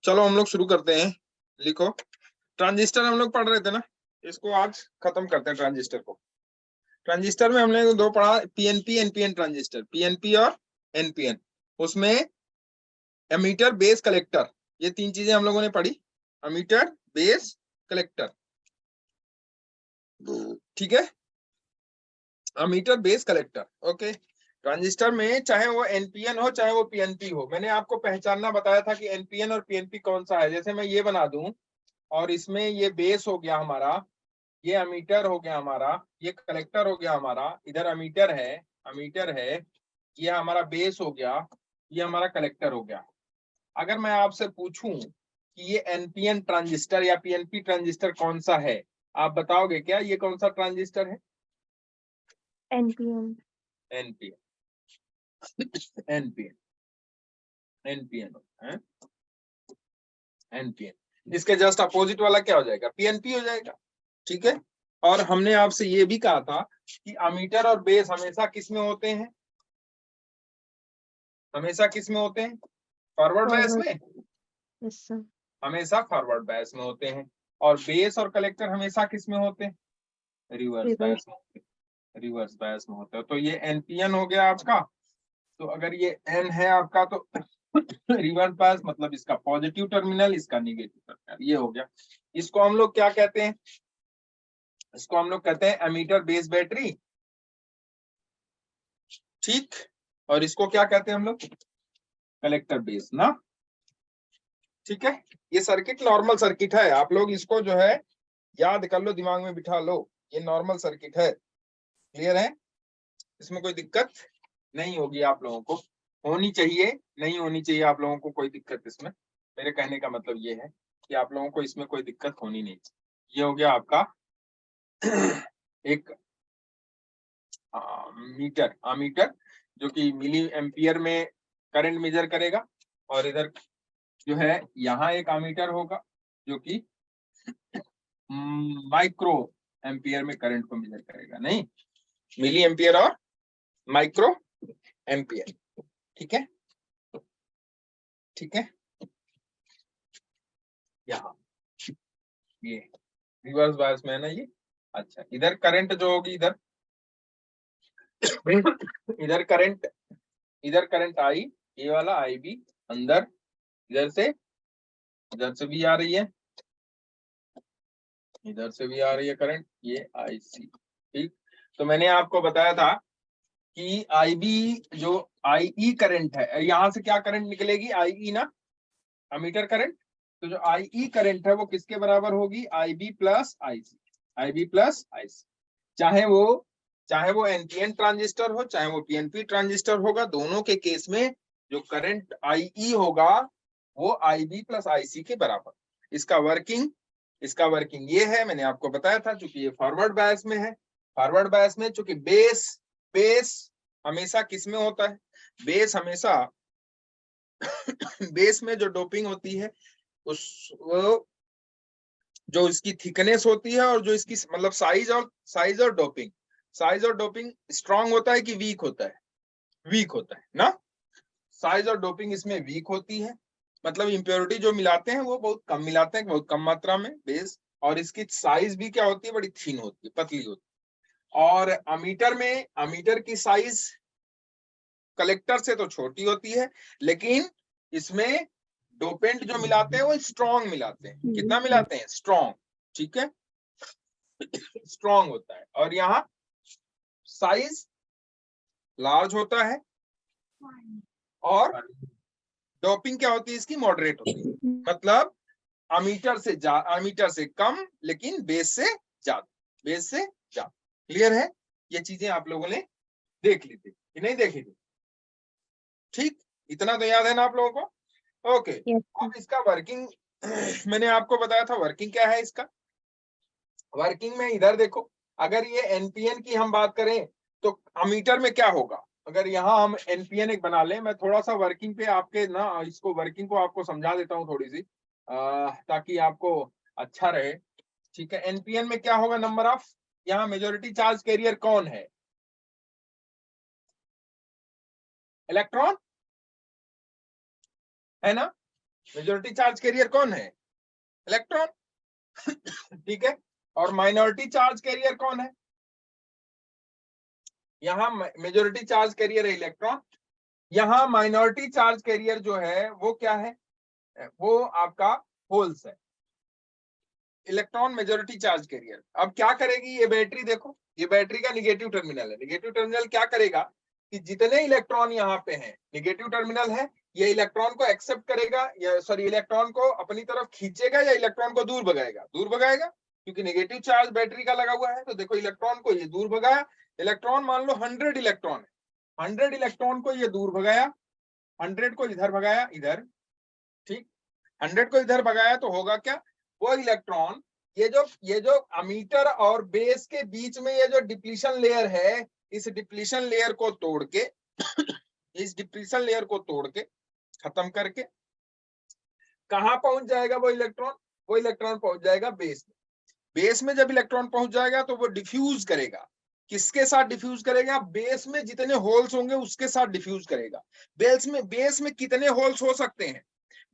चलो हम लोग शुरू करते हैं। लिखो, ट्रांजिस्टर हम लोग पढ़ रहे थे ना, इसको आज खत्म करते हैं। ट्रांजिस्टर को, ट्रांजिस्टर में हमने दो पढ़ा, पीएनपी एनपीएन ट्रांजिस्टर, पीएनपी और एनपीएन। उसमें एमीटर बेस कलेक्टर, ये तीन चीजें हम लोगों ने पढ़ी, एमीटर बेस कलेक्टर, ठीक है, emitter base collector. Okay, transistor में चाहे वो एनपीएन हो चाहे वो पीएनपी हो, मैंने आपको पहचानना बताया था कि एनपीएन और पीएनपी कौन सा है। जैसे मैं ये बना दूं और इसमें ये बेस हो गया हमारा, ये अमीटर हो गया हमारा, ये कलेक्टर हो गया हमारा, इधर अमीटर है, अमीटर है, ये हमारा बेस हो गया, ये हमारा कलेक्टर हो गया। अगर मैं आपसे पूछूं कि ये एनपीएन ट्रांजिस्टर या पीएनपी ट्रांजिस्टर कौन सा है, आप बताओगे क्या ये कौन सा ट्रांजिस्टर है? एनपीएन। एनपीएन, एनपीएन, एनपीएन है, एनपीएन। इसके जस्ट अपोजिट वाला क्या हो जाएगा? पीएनपी हो जाएगा, ठीक है। और हमने आपसे ये भी कहा था कि अमीटर और बेस हमेशा किस में होते हैं? हमेशा किस में होते हैं? फॉरवर्ड बायस में। Yes sir. हमेशा फॉरवर्ड बायस में होते हैं। और बेस और कलेक्टर हमेशा किस में होते हैं? रिवर्स बायस में होते हैं, रिवर्स बायस में होते हैं। तो ये एनपीएन हो गया आपका। तो अगर ये एन है आपका तो रिवर्स बायस मतलब इसका पॉजिटिव टर्मिनल, इसका निगेटिव टर्मिनल, ये हो गया। इसको हम लोग क्या कहते हैं? इसको हम लोग कहते हैं एमीटर बेस बैटरी, ठीक। और इसको क्या कहते हैं हम लोग? कलेक्टर बेस ना, ठीक है। ये सर्किट नॉर्मल सर्किट है, आप लोग इसको जो है याद कर लो, दिमाग में बिठा लो, ये नॉर्मल सर्किट है। क्लियर है? इसमें कोई दिक्कत नहीं होगी आप लोगों को, होनी चाहिए, नहीं होनी चाहिए आप लोगों को कोई दिक्कत इसमें। मेरे कहने का मतलब ये है कि आप लोगों को इसमें कोई दिक्कत होनी नहीं चाहिए। ये हो गया आपका एक मीटर, अमीटर, जो कि मिली एम्पियर में करंट मेजर करेगा। और इधर जो है यहाँ एक अमीटर होगा जो कि माइक्रो एम्पियर में करंट को मेजर करेगा, नहीं मिली एम्पियर और माइक्रो एम्पियर, ठीक है, ठीक है। यहाँ ये रिवर्स बायस में है ना ये। अच्छा, इधर करंट जो होगी, इधर इधर करंट, इधर करंट आई, ये वाला आई बी अंदर, इधर से भी आ रही है, इधर से भी आ रही है करंट, ये आई सी, ठीक। तो मैंने आपको बताया था कि आई बी जो आई ई करंट है, यहां से क्या करंट निकलेगी? आई ई ना, अमीटर करंट। तो जो आई ई करंट है वो किसके बराबर होगी? आई बी प्लस आई सी, आई बी प्लस आई सी। चाहे वो एनपीएन ट्रांजिस्टर हो चाहे वो पीएनपी ट्रांजिस्टर होगा, दोनों के केस में जो करंट आई ई होगा वो आई बी प्लस आई सी के बराबर। इसका वर्किंग ये है, मैंने आपको बताया था, चूंकि ये फॉरवर्ड बायस में है। फॉरवर्ड बायस में चूंकि बेस हमेशा किस में होता है? बेस हमेशा बेस में जो डोपिंग होती है उस वो जो इसकी थिकनेस होती है और जो इसकी मतलब साइज और डोपिंग स्ट्रांग होता है कि वीक होता है? वीक होता है ना। साइज और डोपिंग इसमें वीक होती है, मतलब इम्प्योरिटी जो मिलाते हैं वो बहुत कम मिलाते हैं, बहुत कम मात्रा में बेस। और इसकी साइज भी क्या होती है? बड़ी थीन होती है, पतली होती है। और अमीटर की साइज कलेक्टर से तो छोटी होती है, लेकिन इसमें डोपेंट जो मिलाते हैं वो स्ट्रॉन्ग मिलाते हैं। कितना मिलाते हैं? स्ट्रॉन्ग, ठीक है, स्ट्रॉन्ग होता है। और यहाँ साइज लार्ज होता है और डोपिंग क्या होती है इसकी? मॉडरेट होती है, मतलब अमीटर से कम लेकिन बेस से ज्यादा, बेस से ज्यादा। क्लियर है? ये चीजें आप लोगों ने देख ली थी कि नहीं देखी थी? ठीक, इतना तो याद है ना आप लोगों को? ओके। अब इसका वर्किंग मैंने आपको बताया था, वर्किंग क्या है इसका? वर्किंग में इधर देखो, अगर ये एनपीएन की हम बात करें तो अमीटर में क्या होगा? अगर यहाँ हम एनपीएन एक बना लें, मैं थोड़ा सा वर्किंग पे आपके ना इसको वर्किंग को आपको समझा देता हूँ थोड़ी सी, ताकि आपको अच्छा रहे, ठीक है। एनपीएन में क्या होगा? नंबर ऑफ, यहाँ मेजोरिटी चार्ज कैरियर कौन है? इलेक्ट्रॉन है ना। मेजॉरिटी चार्ज कैरियर कौन है? इलेक्ट्रॉन। ठीक है, और माइनॉरिटी चार्ज कैरियर कौन है? यहाँ मेजॉरिटी चार्ज कैरियर है इलेक्ट्रॉन, यहाँ माइनॉरिटी चार्ज कैरियर जो है वो क्या है? वो आपका होल्स है। Electron majority charge carrier. अब क्या करेगी ये बैटरी? देखो, ये बैटरी का निगेटिव टर्मिनल है। निगेटिव टर्मिनल क्या करेगा कि जितने इलेक्ट्रॉन यहाँ पे हैं, निगेटिव टर्मिनल है, ये इलेक्ट्रॉन को एक्सेप्ट करेगा या सॉरी इलेक्ट्रॉन को अपनी तरफ खींचेगा या इलेक्ट्रॉन को दूर भगाएगा? दूर भगाएगा, क्योंकि नेगेटिव चार्ज बैटरी का लगा हुआ है। तो देखो इलेक्ट्रॉन को ये दूर भगाया। इलेक्ट्रॉन मान लो 100 इलेक्ट्रॉन है, 100 इलेक्ट्रॉन को ये दूर भगाया, 100 को इधर भगाया, इधर। ठीक, 100 को इधर भगाया तो होगा क्या? वो इलेक्ट्रॉन ये जो अमीटर और बेस के बीच में ये जो डिप्लीशन लेयर है, इस डिप्लीशन लेयर को तोड़ के इस डिप्लीशन लेयर को तोड़ के खत्म करके कहां पहुंच जाएगा वो इलेक्ट्रॉन? वो इलेक्ट्रॉन पहुंच जाएगा बेस में। बेस में जब इलेक्ट्रॉन पहुंच जाएगा तो वो डिफ्यूज करेगा। किसके साथ डिफ्यूज करेगा? बेस में जितने होल्स होंगे उसके साथ डिफ्यूज करेगा। बेस में कितने होल्स हो सकते हैं?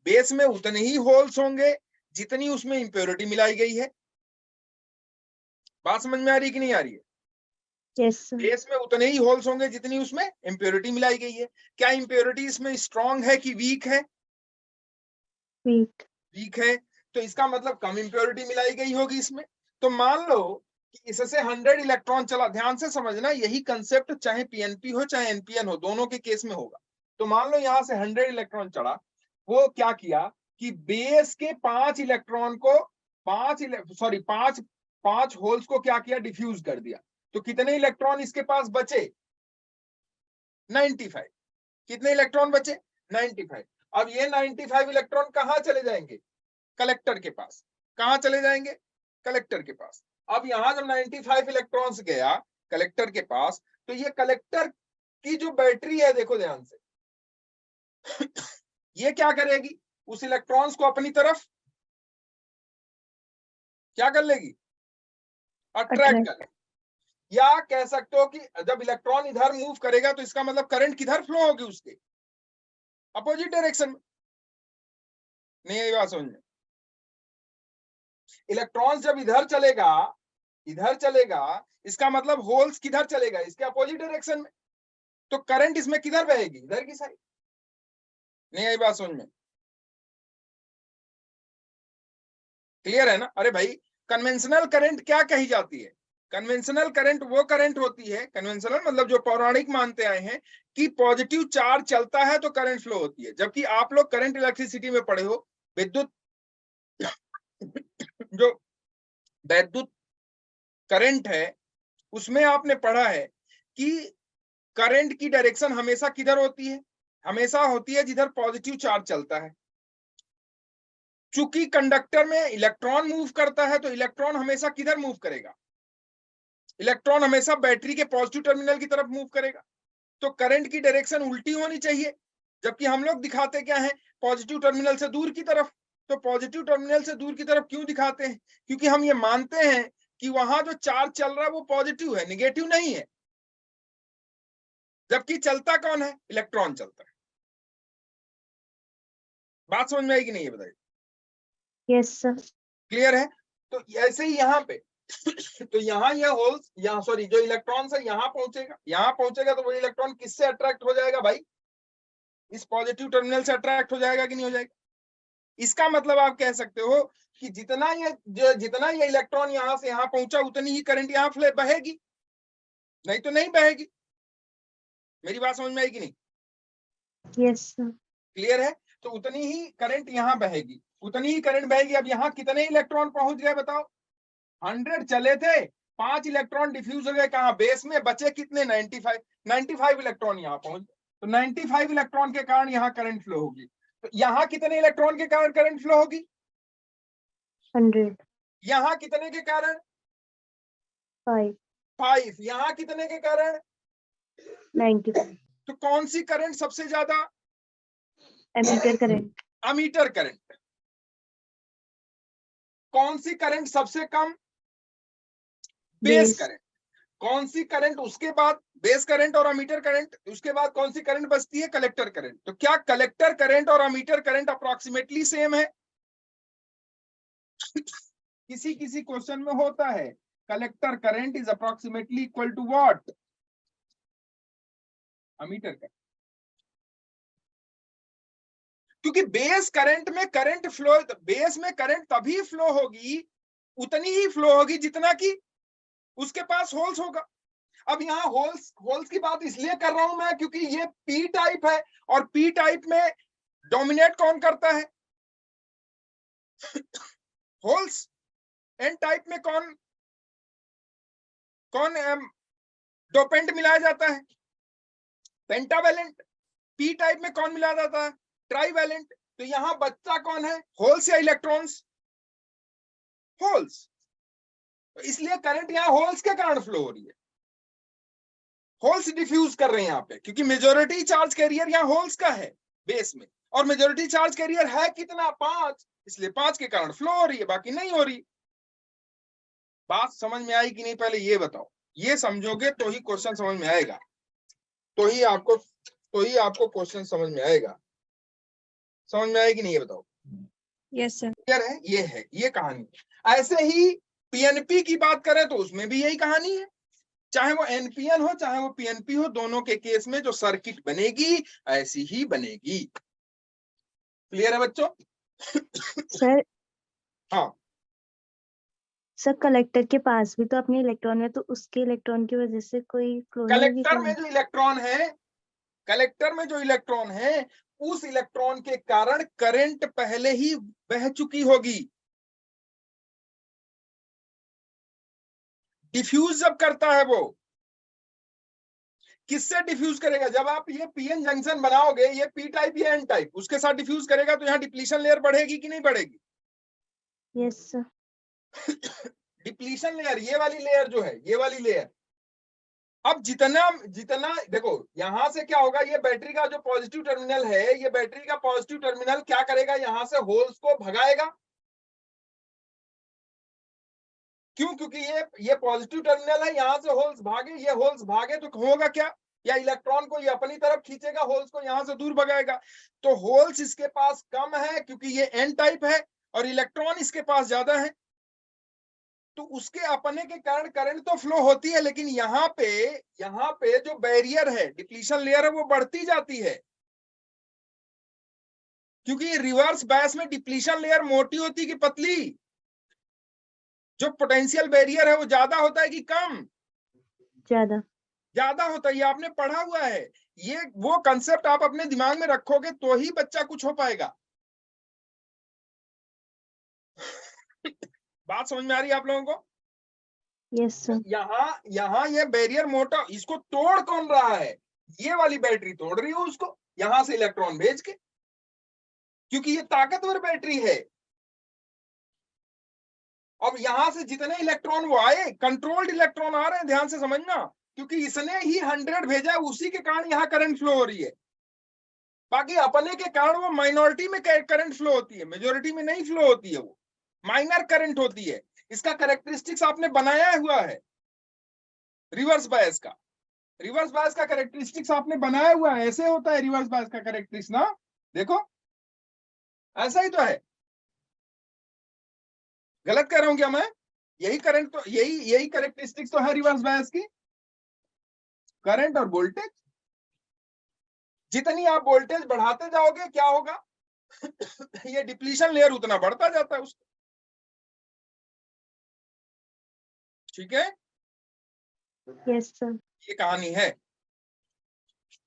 बेस में उतने ही होल्स होंगे जितनी उसमें इंप्योरिटी मिलाई गई है। बात समझ में आ रही कि नहीं आ रही है? Yes sir. बेस में उतने ही होल्स होंगे जितनी उसमें इंप्योरिटी मिलाई गई है। क्या इंप्योरिटी इसमें स्ट्रांग है कि वीक है? वीक। वीक है, तो इसका मतलब कम इंप्योरिटी मिलाई गई होगी इसमें। तो मान लो कि इससे 100 इलेक्ट्रॉन चला। ध्यान से समझना, यही कंसेप्ट चाहे पीएनपी हो चाहे एनपीएन हो, दोनों के केस में होगा। तो मान लो यहां से 100 इलेक्ट्रॉन चढ़ा, वो क्या किया कि बेस के 5 इलेक्ट्रॉन को पांच होल्स को क्या किया? डिफ्यूज कर दिया। तो कितने इलेक्ट्रॉन इसके पास बचे? 95। कितने इलेक्ट्रॉन बचे? 95। अब ये 95 इलेक्ट्रॉन कहां चले जाएंगे? कलेक्टर के पास। कहां चले जाएंगे? कलेक्टर के पास। अब यहां जब 95 इलेक्ट्रॉन्स गया कलेक्टर के पास, तो ये कलेक्टर की जो बैटरी है, देखो ध्यान से, ये क्या करेगी? उस इलेक्ट्रॉन्स को अपनी तरफ क्या कर लेगी? अट्रैक्ट कर लेगी। या कह सकते हो कि जब इलेक्ट्रॉन इधर मूव करेगा तो इसका मतलब करंट किधर फ्लो होगी? उसके अपोजिट डायरेक्शन में। नहीं ये बात समझ में? इलेक्ट्रॉन्स जब इधर चलेगा, इसका मतलब होल्स किधर चलेगा? इसके अपोजिट डायरेक्शन में। तो करंट इसमें किधर बहेगी? इधर की साइड। नहीं आई बात समझ में? क्लियर है ना? अरे भाई, कन्वेंशनल करंट क्या कही जाती है? कन्वेंशनल करंट वो करंट होती है, कन्वेंशनल मतलब जो पौराणिक मानते आए हैं कि पॉजिटिव चार्ज चलता है तो करंट फ्लो होती है। जबकि आप लोग करंट इलेक्ट्रिसिटी में पढ़े हो, विद्युत जो वैद्युत करंट है उसमें आपने पढ़ा है कि करंट की डायरेक्शन हमेशा किधर होती है? हमेशा होती है जिधर पॉजिटिव चार्ज चलता है। चूंकि कंडक्टर में इलेक्ट्रॉन मूव करता है तो इलेक्ट्रॉन हमेशा किधर मूव करेगा? इलेक्ट्रॉन हमेशा बैटरी के पॉजिटिव टर्मिनल की तरफ मूव करेगा। तो करंट की डायरेक्शन उल्टी होनी चाहिए, जबकि हम लोग दिखाते क्या है? पॉजिटिव टर्मिनल से दूर की तरफ। तो पॉजिटिव टर्मिनल से दूर की तरफ क्यों दिखाते हैं? क्योंकि हम ये मानते हैं कि वहां जो चार्ज चल रहा है वो पॉजिटिव है, निगेटिव नहीं है। जबकि चलता कौन है? इलेक्ट्रॉन चलता है। बात समझ में आएगी नहीं? ये बताइए। Yes sir. क्लियर है? तो ऐसे ही यहाँ पे तो यहाँ ये होल्स, यहाँ सॉरी जो इलेक्ट्रॉन है यहाँ पहुंचेगा तो वो इलेक्ट्रॉन किससे अट्रैक्ट हो जाएगा भाई? इस पॉजिटिव टर्मिनल से अट्रैक्ट हो जाएगा कि नहीं हो जाएगा? इसका मतलब आप कह सकते हो कि जितना ये इलेक्ट्रॉन यहां से यहां पहुंचा उतनी ही करंट यहाँ बहेगी, नहीं तो नहीं बहेगी। मेरी बात समझ में आएगी नहीं? Yes sir. क्लियर है? तो उतनी ही करंट यहाँ बहेगी, उतनी ही करंट बहेगी। अब यहाँ कितने इलेक्ट्रॉन पहुंच गए बताओ? 100 चले थे, 5 इलेक्ट्रॉन डिफ्यूज हो गए कहां? बेस में। बचे कितने? 95 इलेक्ट्रॉन यहाँ पहुंच गए। तो 95 इलेक्ट्रॉन के कारण यहाँ करंट फ्लो होगी। तो यहाँ कितने इलेक्ट्रॉन के कारण करंट फ्लो होगी? 100। यहाँ कितने के कारण? 5। यहाँ कितने के कारण? 95। तो कौन सी करंट सबसे ज्यादा? Emitter current. Emitter current. कौन सी करंट सबसे कम? Base current. कौन सी करंट उसके बाद, बेस करंट और अमीटर करंट, उसके बाद कौन सी करंट बचती है, कलेक्टर करंट। तो क्या कलेक्टर करंट और अमीटर करंट अप्रोक्सीमेटली सेम है? किसी किसी क्वेश्चन में होता है collector current is approximately equal to what, emitter current. क्योंकि बेस करंट में करंट फ्लो, बेस में करंट तभी फ्लो होगी, उतनी ही फ्लो होगी जितना कि उसके पास होल्स होगा। अब यहाँ होल्स की बात इसलिए कर रहा हूं मैं क्योंकि ये पी टाइप है, और पी टाइप में डोमिनेट कौन करता है, होल्स। एन टाइप में कौन कौन डोपेंट मिलाया जाता है, पेंटावेलेंट। पी टाइप में कौन मिलाया जाता है, ट्राईवेलेंट। तो यहां बच्चा कौन है, होल्स या इलेक्ट्रॉन्स, होल्स। तो इसलिए करंट यहां होल्स के कारण फ्लो हो रही है, होल्स डिफ्यूज कर रहे हैं यहाँ पे, क्योंकि मेजोरिटी चार्ज कैरियर यहाँ होल्स का है बेस में, और मेजोरिटी चार्ज कैरियर है कितना, 5, इसलिए 5 के कारण फ्लो हो रही है, बाकी नहीं हो रही। बात समझ में आई कि नहीं, पहले ये बताओ। ये समझोगे तो ही क्वेश्चन समझ में आएगा, तो ही आपको क्वेश्चन समझ में आएगा। समझ में आएगी नहीं, ये बताओ। Yes sir. क्लियर है? ये कहानी। ऐसे ही पीएनपी की बात करें तो उसमें भी यही कहानी है, चाहे वो एनपीएन हो चाहे वो पीएनपी हो, दोनों के केस में जो सर्किट बनेगी ऐसी ही बनेगी। क्लियर है बच्चों? सर हाँ, सर कलेक्टर के पास भी तो अपने इलेक्ट्रॉन है, तो उसके इलेक्ट्रॉन की वजह से कोई फ्लो नहीं होगी कलेक्टर में करंट? जो इलेक्ट्रॉन है, कलेक्टर में जो इलेक्ट्रॉन है, उस इलेक्ट्रॉन के कारण करंट पहले ही बह चुकी होगी। डिफ्यूज जब करता है वो, किससे डिफ्यूज करेगा, जब आप ये पीएन जंक्शन बनाओगे, ये पी टाइप ये एन टाइप, उसके साथ डिफ्यूज करेगा तो यहाँ डिप्लीशन लेयर बढ़ेगी कि नहीं बढ़ेगी? Yes sir. डिप्लीशन लेयर, ये वाली लेयर जो है, ये वाली लेयर। अब जितना जितना देखो, यहां से क्या होगा, ये बैटरी का जो पॉजिटिव टर्मिनल है, ये बैटरी का पॉजिटिव टर्मिनल क्या करेगा, यहां से होल्स को भगाएगा। क्यों? क्योंकि ये पॉजिटिव टर्मिनल है, यहां से होल्स भागे, ये होल्स भागे तो होगा क्या, या इलेक्ट्रॉन को ये अपनी तरफ खींचेगा, होल्स को यहां से दूर भगाएगा। तो होल्स इसके पास कम है क्योंकि ये एन टाइप है, और इलेक्ट्रॉन इसके पास ज्यादा है, तो उसके अपने के कारण करंट तो फ्लो होती है, लेकिन यहाँ पे जो बैरियर है, डिप्लीशन लेयर है, वो बढ़ती जाती है। क्योंकि रिवर्स बायस में डिप्लीशन लेयर मोटी होती कि पतली, जो पोटेंशियल बैरियर है वो ज्यादा होता है कि कम, ज्यादा ज्यादा होता है। ये आपने पढ़ा हुआ है, ये वो कंसेप्ट आप अपने दिमाग में रखोगे तो ही बच्चा कुछ हो पाएगा। बात समझ में आ रही है आप लोगों को? Yes sir. यहाँ ये बैरियर मोटा, इसको तोड़ कौन रहा है, ये वाली बैटरी तोड़ रही है उसको, यहां से इलेक्ट्रॉन भेज के, क्योंकि ये ताकतवर बैटरी है। अब यहां से जितने इलेक्ट्रॉन वो आए, कंट्रोल्ड इलेक्ट्रॉन आ रहे हैं, ध्यान से समझना, क्योंकि इसने ही 100 भेजा है, उसी के कारण यहाँ करंट फ्लो हो रही है। बाकी अपने के कारण वो माइनॉरिटी में करंट फ्लो होती है, मेजोरिटी में नहीं फ्लो होती है, वो माइनर करंट होती है। इसका कैरेक्टरिस्टिक्स आपने बनाया हुआ है, रिवर्स बायस का, रिवर्स बायस का कैरेक्टरिस्टिक्स आपने बनाया हुआ है, ऐसे होता है रिवर्स बायस का कैरेक्टरिस्टिक्स ना, देखो ऐसा ही तो है। गलत कह रहा हूं क्या मैं? यही करंट तो, यही कैरेक्टरिस्टिक्स तो है रिवर्स बायस की, करंट और वोल्टेज। जितनी आप वोल्टेज बढ़ाते जाओगे क्या होगा, ये डिप्लीशन लेयर उतना बढ़ता जाता है उसका। ठीक है, यस सर। ये कहानी है।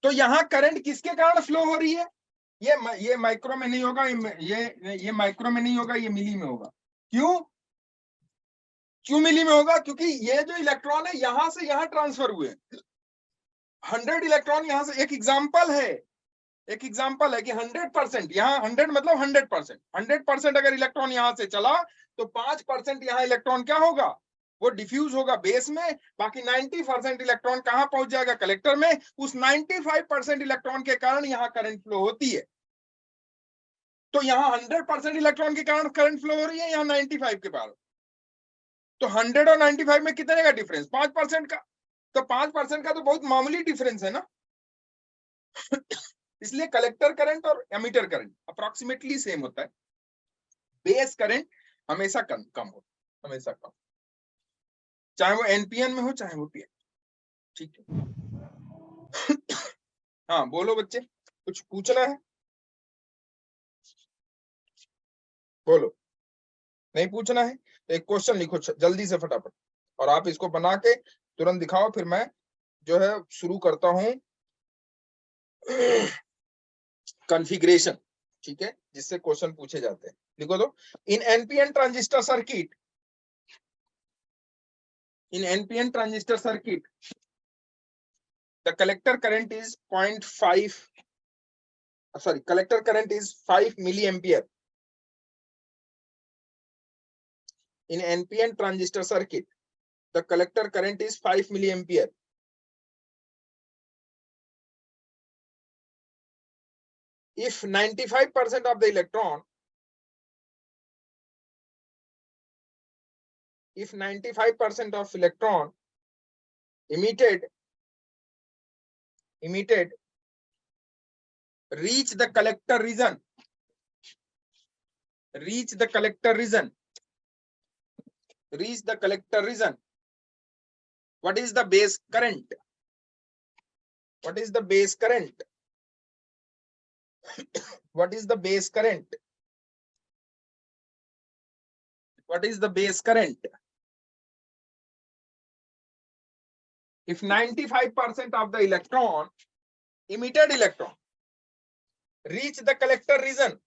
तो यहाँ करंट किसके कारण फ्लो हो रही है, ये माइक्रो में नहीं होगा, ये माइक्रो में नहीं होगा, ये मिली में होगा। क्यों मिली में होगा? क्योंकि ये जो इलेक्ट्रॉन है यहां से यहां ट्रांसफर हुए, 100 इलेक्ट्रॉन यहां से। एक एग्जाम्पल है कि 100%, यहाँ 100 मतलब 100%, 100% अगर इलेक्ट्रॉन यहां से चला तो 5% यहाँ इलेक्ट्रॉन क्या होगा, वो डिफ्यूज होगा बेस में। बाकी 90% इलेक्ट्रॉन कहां पहुंच जाएगा, कलेक्टर में। उस 95% इलेक्ट्रॉन के कारण यहाँ करंट फ्लो होती है। तो यहाँ 100% इलेक्ट्रॉन के कारण करंट फ्लो हो रही है, यहाँ 95 के कारण। तो 100 और 95 में कितने का डिफरेंस, 5% का। तो 5% का तो बहुत मामूली डिफरेंस है ना। इसलिए कलेक्टर करंट और एमीटर करंट अप्रोक्सीमेटली सेम होता है, बेस करंट हमेशा कम होता है, हमेशा कम, चाहे वो एनपीएन में हो चाहे वो पीएन। ठीक है। हाँ बोलो बच्चे, कुछ पूछना है बोलो, नहीं पूछना है तो एक क्वेश्चन लिखो जल्दी से फटाफट, और आप इसको बना के तुरंत दिखाओ, फिर मैं जो है शुरू करता हूं कॉन्फ़िगरेशन। ठीक है, जिससे क्वेश्चन पूछे जाते हैं। लिखो तो, in NPN transistor circuit, in NPN transistor circuit, the collector current is 0.5, collector current is 5 milliampere. In NPN transistor circuit, the collector current is 5 milliampere. If 95% of the electron, if 95% of electron emitted reach the collector region, reach the collector region, what is the base current? What is the base current? What is the base current? What is the base current? If 95% of the electron, emitted electron, reach the collector region,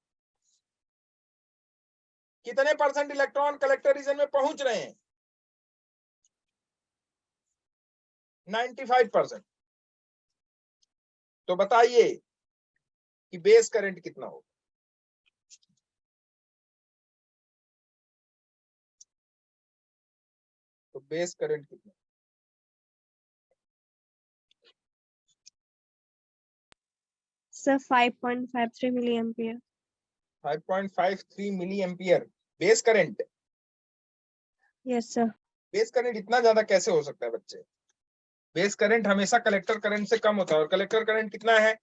कितने percent electron collector reason में पहुंच रहे हैं? 95%। तो बताइए कि base current कितना होगा? तो बेस करंट कितना? Sir 5.53 milliampere. 5.53 milliampere base current. Yes sir. Base current इतना ज्यादा कैसे हो सकता है बच्चे? बेस करंट हमेशा कलेक्टर करंट से कम होता है, और कलेक्टर करंट कितना है?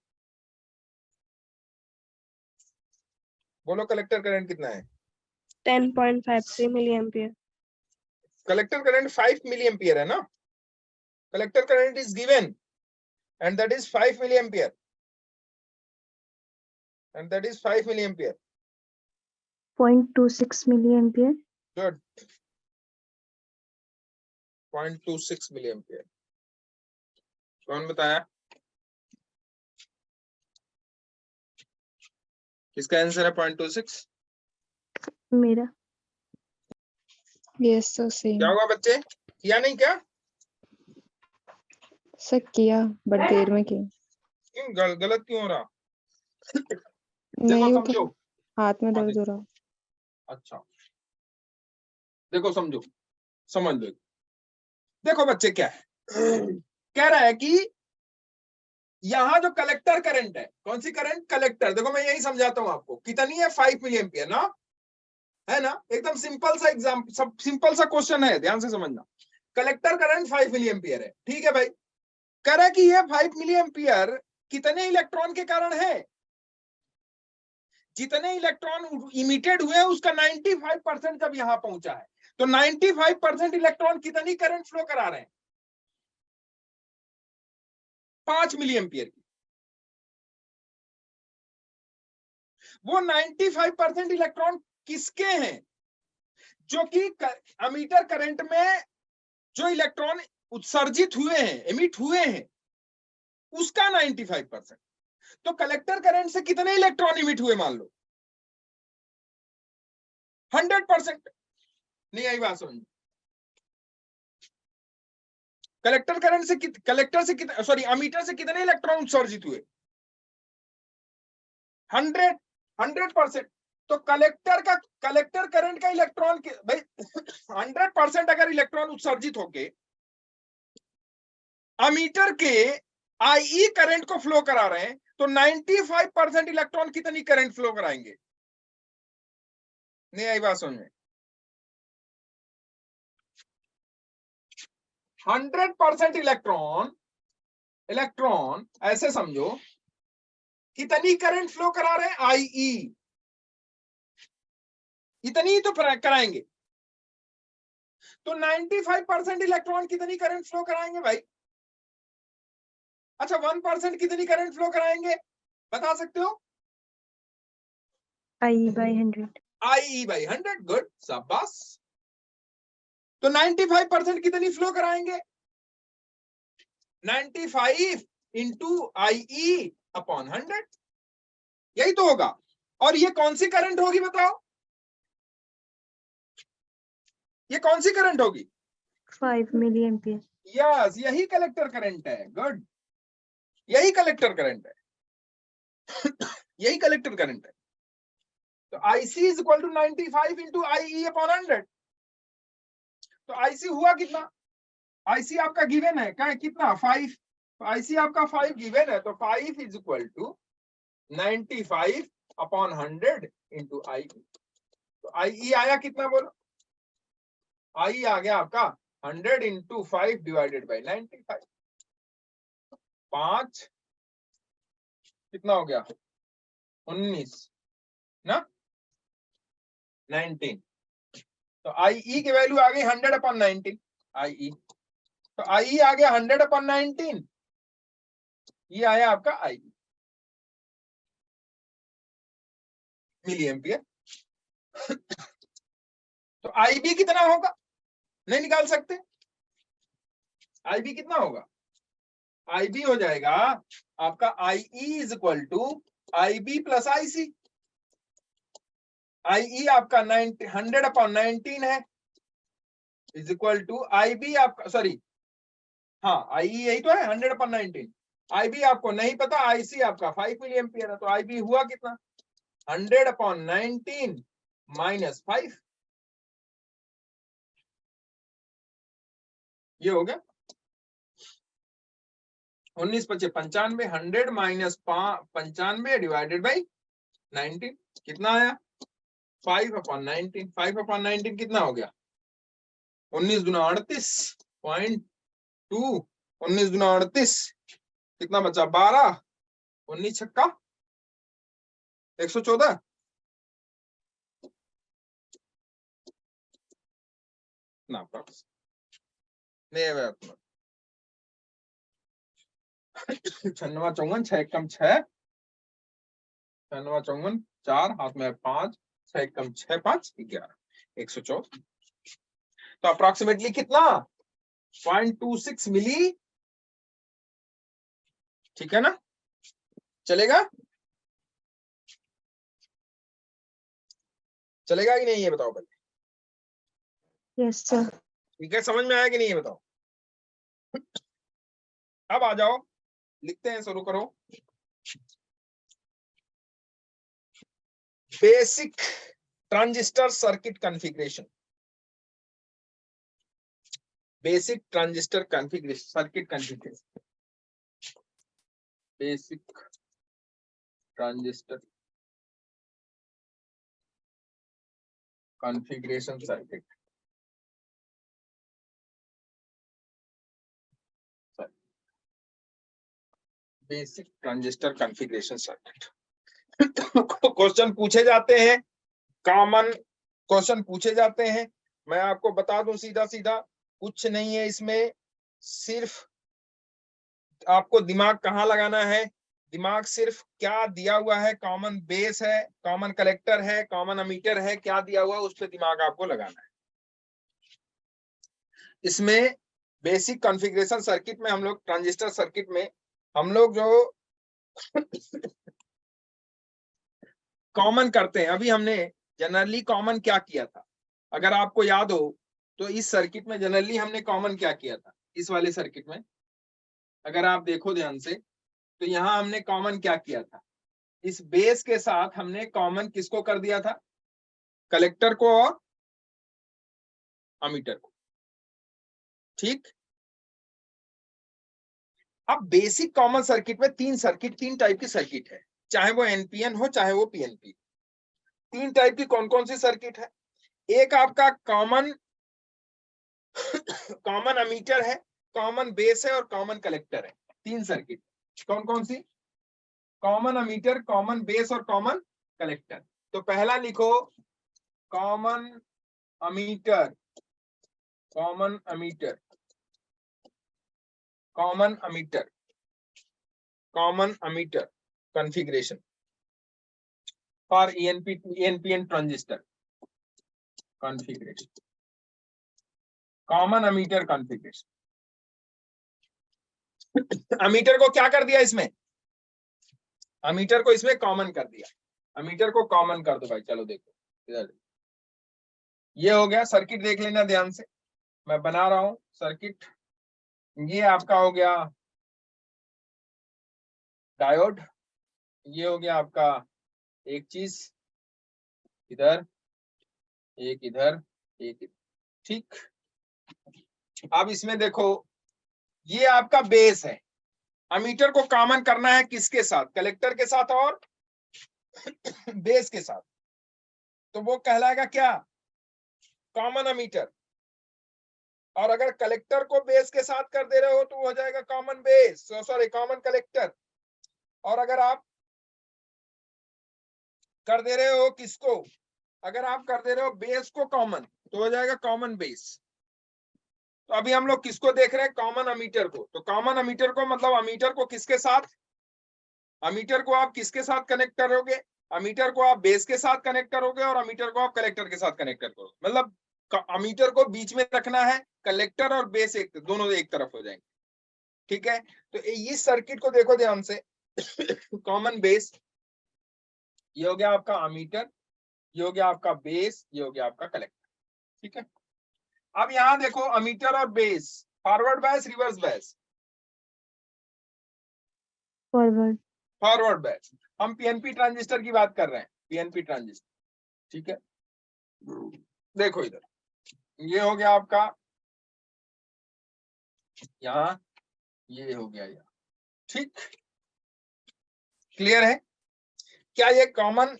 बोलो कलेक्टर करंट कितना है? 10.53 milliampere. Collector current 5 milliampere है ना। Collector current is given and that is 5 milliampere, and that is 5 milliampere. 0.26 milliampere. Good. 0.26 milliampere. कौन बताया? किसका आंसर है 0.26? मेरा। Yes sir same. क्या हुआ बच्चे, किया नहीं क्या? सर किया बट देर में किया। क्यों गलत क्यों हो रहा? नहीं देखो वो समझो, हाथ में दर्द हो रहा। अच्छा देखो समझो, समझ लो। देखो बच्चे क्या है, कह रहा है कि यहाँ जो कलेक्टर करंट है, कौन सी करंट? कलेक्टर। देखो मैं यही समझाता हूँ आपको, कितनी है? 5 मिली एम्पियर ना, है ना। एकदम सिंपल सा सिंपल सा क्वेश्चन है, ध्यान से समझना। कलेक्टर करंट 5 मिली एम्पियर है, ठीक है भाई। कह रहा है कि ये 5 मिली एम्पियर कितने इलेक्ट्रॉन के कारण है? जितने इलेक्ट्रॉन इमिटेड हुए हैं उसका 95% जब यहां पहुंचा है, तो 95% इलेक्ट्रॉन कितनी करंट फ्लो करा रहे हैं? 5 मिली एम्पियर की। वो 95% इलेक्ट्रॉन किसके हैं? जो कि अमीटर करंट में जो इलेक्ट्रॉन उत्सर्जित हुए हैं, एमिट हुए हैं, उसका 95%। तो कलेक्टर करंट से कितने इलेक्ट्रॉन इमिट हुए मान लो? 100%। नहीं आई बात समझ? कलेक्टर करंट से कलेक्टर से कितने, सॉरी अमीटर से कितने इलेक्ट्रॉन उत्सर्जित हुए? 100%। तो कलेक्टर करंट का इलेक्ट्रॉन के भाई 100% अगर इलेक्ट्रॉन उत्सर्जित होके अमीटर के आई करंट को फ्लो करा रहे हैं, तो 95% इलेक्ट्रॉन कितनी करंट फ्लो कराएंगे? नहीं आई बात समझ में? 100% इलेक्ट्रॉन ऐसे समझो कितनी करंट फ्लो करा रहे हैं, IE इतनी ही तो कराएंगे। तो 95% इलेक्ट्रॉन कितनी करंट फ्लो कराएंगे भाई? अच्छा 1% कितनी करंट फ्लो कराएंगे बता सकते हो? IE/100। IE/100, गुड, शाबाश। तो 95% कितनी फ्लो कराएंगे? 95 इंटू IE/100, यही तो होगा। और ये कौन सी करंट होगी बताओ? ये कौन सी करंट होगी? 5 मिलीएम्पियर। यस, यही कलेक्टर करंट है, गुड, यही कलेक्टर करंट है। यही कलेक्टर करंट है। तो IC is equal to 95 into IE/100। तो IC हुआ कितना? IC आपका गिवन है, क्या है, कितना? 5। तो IC आपका 5 गिवन है, तो 5 is equal to 95/100 into IE। तो IE आया कितना बोलो? IE आ गया आपका 100 इंटू 5 डिवाइडेड बाई 95। 5 कितना हो गया? 19 ना, 19। तो IE की वैल्यू आ गई 100/19 IE। तो IE आ गया 100/19, ये आया आपका IE मिली एम्पियर। तो IB कितना होगा? नहीं निकाल सकते? IB कितना होगा? IB हो जाएगा आपका IE is equal to IB plus IC। IE आपका 100/19 है, इज इक्वल टू IB आपका, सॉरी हाँ IE यही तो है 100/19। IB आपको नहीं पता, IC आपका 5 मिली एम्पियर है। तो IB हुआ कितना? 100/19 माइनस 5, ये हो गया 19 × 5 = 95। 100 माइनस 95 डिवाइडेड बाई 19 कितना आया? 5/19। 5/19 कितना हो गया? 19 दूना 38.2। 19 दूना 38, कितना बचा? 12। 19 छक्का 114। ना पास नहीं है। 96 54 6 कम 6, 96 54 4 हाथ में 5, 6 कम 6 5 11, 114। तो अप्रोक्सीमेटली कितना? 0.26 मिली, ठीक है ना? चलेगा? चलेगा कि नहीं ये बताओ पहले। Yes sir. ठीक है, समझ में आया कि नहीं ये बताओ। अब आ जाओ, लिखते हैं, शुरू करो। Basic transistor circuit configuration. Basic transistor configuration, circuit configuration. Basic transistor configuration circuit. Basic transistor configuration circuit. Question पूछे जाते हैं, कॉमन क्वेश्चन पूछे जाते हैं। मैं आपको बता दूं सीधा सीधा, कुछ नहीं है इसमें, सिर्फ आपको दिमाग कहाँ लगाना है। दिमाग सिर्फ क्या दिया हुआ है, कॉमन बेस है, कॉमन कलेक्टर है, कॉमन अमीटर है, क्या दिया हुआ है उस पर दिमाग आपको लगाना है। इसमें बेसिक कॉन्फ़िगरेशन सर्किट में हम लोग, ट्रांजिस्टर सर्किट में हम लोग जो कॉमन करते हैं, अभी हमने जनरली कॉमन क्या किया था, अगर आपको याद हो तो इस सर्किट में जनरली हमने कॉमन क्या किया था। इस वाले सर्किट में अगर आप देखो ध्यान से, तो यहां हमने कॉमन क्या किया था, इस बेस के साथ हमने कॉमन किसको कर दिया था? कलेक्टर को और अमीटर को, ठीक। अब बेसिक कॉमन सर्किट में तीन टाइप की सर्किट है, चाहे वो एनपीएन हो चाहे वो पीएनपी। तीन टाइप की कौन कौन सी सर्किट है? एक आपका कॉमन अमीटर है, कॉमन बेस है और कॉमन कलेक्टर है। 3 सर्किट कौन कौन सी? कॉमन अमीटर, कॉमन बेस और कॉमन कलेक्टर। तो पहला लिखो common emitter, common emitter, common emitter, common ammeter configuration for ENPN transistor configuration, common ammeter configuration। Ammeter को क्या कर दिया इसमें? अमीटर को इसमें कॉमन कर दिया। अमीटर को कॉमन कर दो भाई। चलो देखो इधर, ये हो गया। सर्किट देख लेना ध्यान से, मैं बना रहा हूं सर्किट। ये आपका हो गया डायोड, ये हो गया आपका एक चीज इधर, एक इधर, एक इधर, ठीक। अब इसमें देखो ये आपका बेस है। अमीटर को कॉमन करना है किसके साथ? कलेक्टर के साथ और बेस के साथ। तो वो कहलाएगा क्या? Common ammeter. और अगर कलेक्टर को बेस के साथ कर दे रहे हो तो वो हो जाएगा common base, sorry common collector. और अगर आप कर दे रहे हो किसको? अगर आप कर दे रहे हो बेस को कॉमन तो हो जाएगा कॉमन बेस। तो अभी हम लोग किसको देख रहे हैं? कॉमन अमीटर को। तो कॉमन अमीटर को मतलब अमीटर को किसके साथ? अमीटर को आप किसके साथ कनेक्ट करोगे? अमीटर को आप बेस के साथ कनेक्ट करोगे और अमीटर को आप कलेक्टर के साथ कनेक्ट करोगे। मतलब अमीटर को बीच में रखना है, कलेक्टर और बेस एक दोनों एक तरफ हो जाएंगे, ठीक है। तो इस सर्किट को देखो ध्यान से। कॉमन बेस, ये हो गया आपका अमीटर, ये हो गया आपका बेस, ये हो गया आपका कलेक्टर, ठीक है। अब यहां देखो अमीटर और base, forward bias reverse bias? Forward. Forward bias. हम पीएनपी ट्रांजिस्टर की बात कर रहे हैं, पीएनपी ट्रांजिस्टर, ठीक है। देखो इधर, ये हो गया आपका यहाँ, ये हो गया यहाँ, ठीक। क्लियर है? क्या ये कॉमन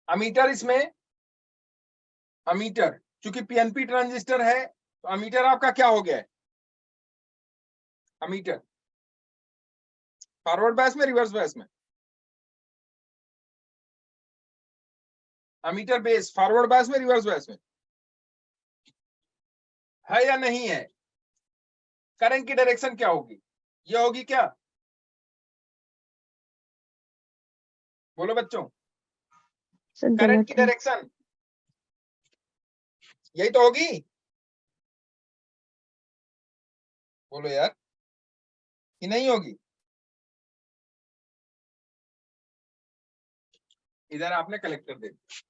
अमीटर, इसमें अमीटर चूंकि पीएनपी ट्रांजिस्टर है तो अमीटर आपका क्या हो गया है? अमीटर फॉरवर्ड बायस में रिवर्स बायस में? अमीटर बेस फॉरवर्ड बायस में रिवर्स बायस में है या नहीं है? करंट की डायरेक्शन क्या होगी? ये होगी क्या? बोलो बच्चों, सर करंट की गलत है। डायरेक्शन यही तो होगी। बोलो यार, कि नहीं होगी? इधर आपने कलेक्टर दे दिया,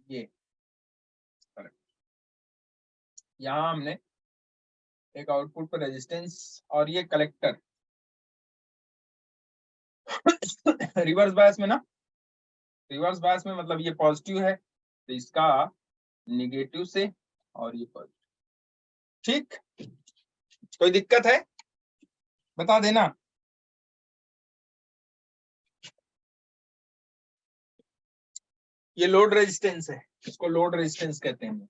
ये यहां हमने एक आउटपुट पर रेजिस्टेंस और ये कलेक्टर। रिवर्स बायस में ना, रिवर्स बायस में मतलब ये पॉजिटिव है तो इसका निगेटिव से और ये पॉजिटिव, ठीक। कोई दिक्कत है? बता देना। ये लोड रेजिस्टेंस है, इसको लोड रेजिस्टेंस कहते हैं,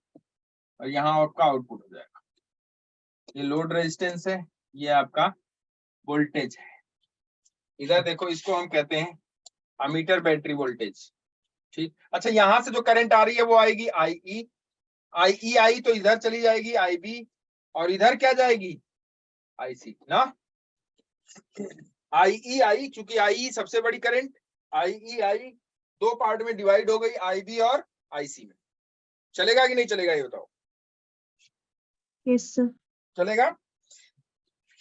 और यहाँ आपका आउटपुट हो जाएगा। ये लोड रेजिस्टेंस है, ये आपका वोल्टेज है। इधर देखो, इसको हम कहते हैं अमीटर बैटरी वोल्टेज, ठीक। अच्छा, यहां से जो करंट आ रही है वो आएगी आई आई तो इधर चली जाएगी IB, और इधर क्या जाएगी? IC ना। आई चूंकि आई सबसे बड़ी करंट, आई दो पार्ट में डिवाइड हो गई, IB और IC में। चलेगा कि नहीं चलेगा ये बताओ? Yes sir. चलेगा।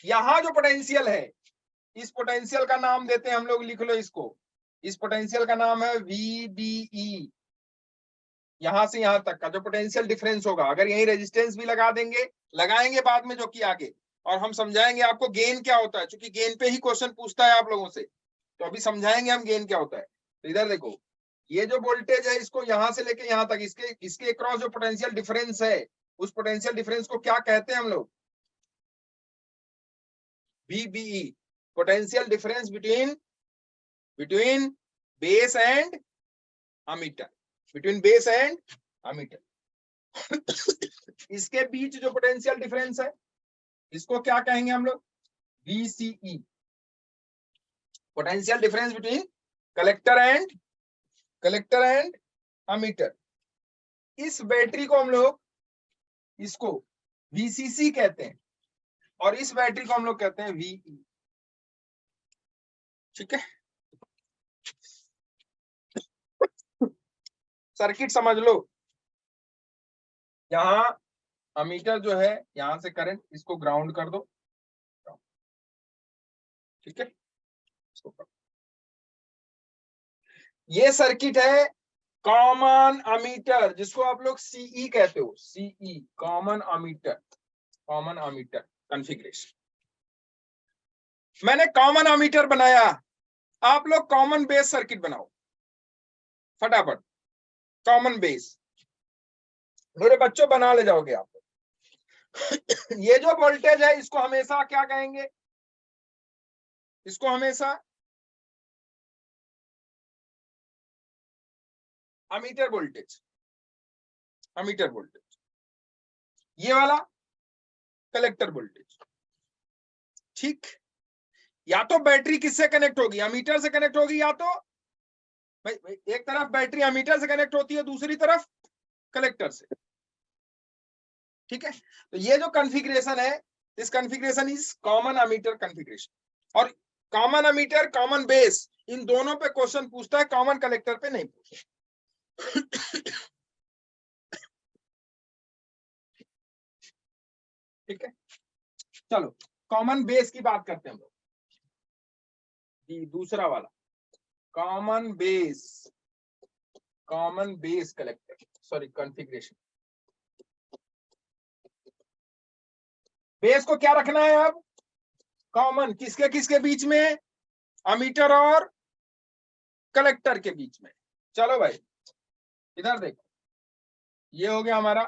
यहां जो पोटेंशियल है, इस पोटेंशियल का नाम देते हैं हम लोग, लिख लो इसको, इस पोटेंशियल का नाम है VDE। यहां से यहां तक का जो पोटेंशियल डिफरेंस होगा, अगर यही रेजिस्टेंस भी लगा देंगे, लगाएंगे बाद में जो कि आगे, और हम समझाएंगे आपको गेन क्या होता है, क्योंकि गेन पे ही क्वेश्चन पूछता है आप लोगों से, तो अभी समझाएंगे हम गेन क्या होता है। तो इधर देखो, ये जो वोल्टेज है इसको यहां से लेके यहां तक, इसके अक्रॉस जो पोटेंशियल डिफरेंस है उस पोटेंशियल डिफरेंस को क्या कहते हैं हम लोग? VBE, potential difference between base and ammeter, between base and ammeter. इसके बीच जो पोटेंशियल डिफरेंस है इसको क्या कहेंगे हम लोग? VCE, potential difference between collector and ammeter. इस बैटरी को हम लोग इसको VCC कहते हैं और इस बैटरी को हम लोग कहते हैं VE। ठीक है, सर्किट समझ लो। यहां अमीटर जो है, यहां से करंट, इसको ग्राउंड कर दो। ठीक है, इसको कर। ये सर्किट है कॉमन अमीटर, जिसको आप लोग CE कहते हो, CE, कॉमन अमीटर कॉन्फ़िगरेशन। मैंने कॉमन अमीटर बनाया, आप लोग कॉमन बेस सर्किट बनाओ फटाफट। कॉमन बेस मेरे बच्चों बना ले जाओगे आप। ये जो वोल्टेज है इसको हमेशा क्या कहेंगे? इसको हमेशा अमीटर वोल्टेज, ये वाला कलेक्टर वोल्टेज। ठीक, या तो बैटरी किससे कनेक्ट होगी? अमीटर से कनेक्ट होगी, या तो भाई एक तरफ बैटरी अमीटर से कनेक्ट होती है, दूसरी तरफ कलेक्टर से। ठीक है, तो ये जो कॉन्फ़िगरेशन है, this configuration is common ammeter configuration. और कॉमन अमीटर, कॉमन बेस, इन दोनों पे क्वेश्चन पूछता है, कॉमन कलेक्टर पे नहीं पूछता। ठीक है, चलो कॉमन बेस की बात करते हैं हम लोग। दूसरा वाला common base collector, sorry configuration. Base को क्या रखना है अब? कॉमन, किसके किसके बीच में? अमीटर और कलेक्टर के बीच में। चलो भाई इधर देखो, ये हो गया हमारा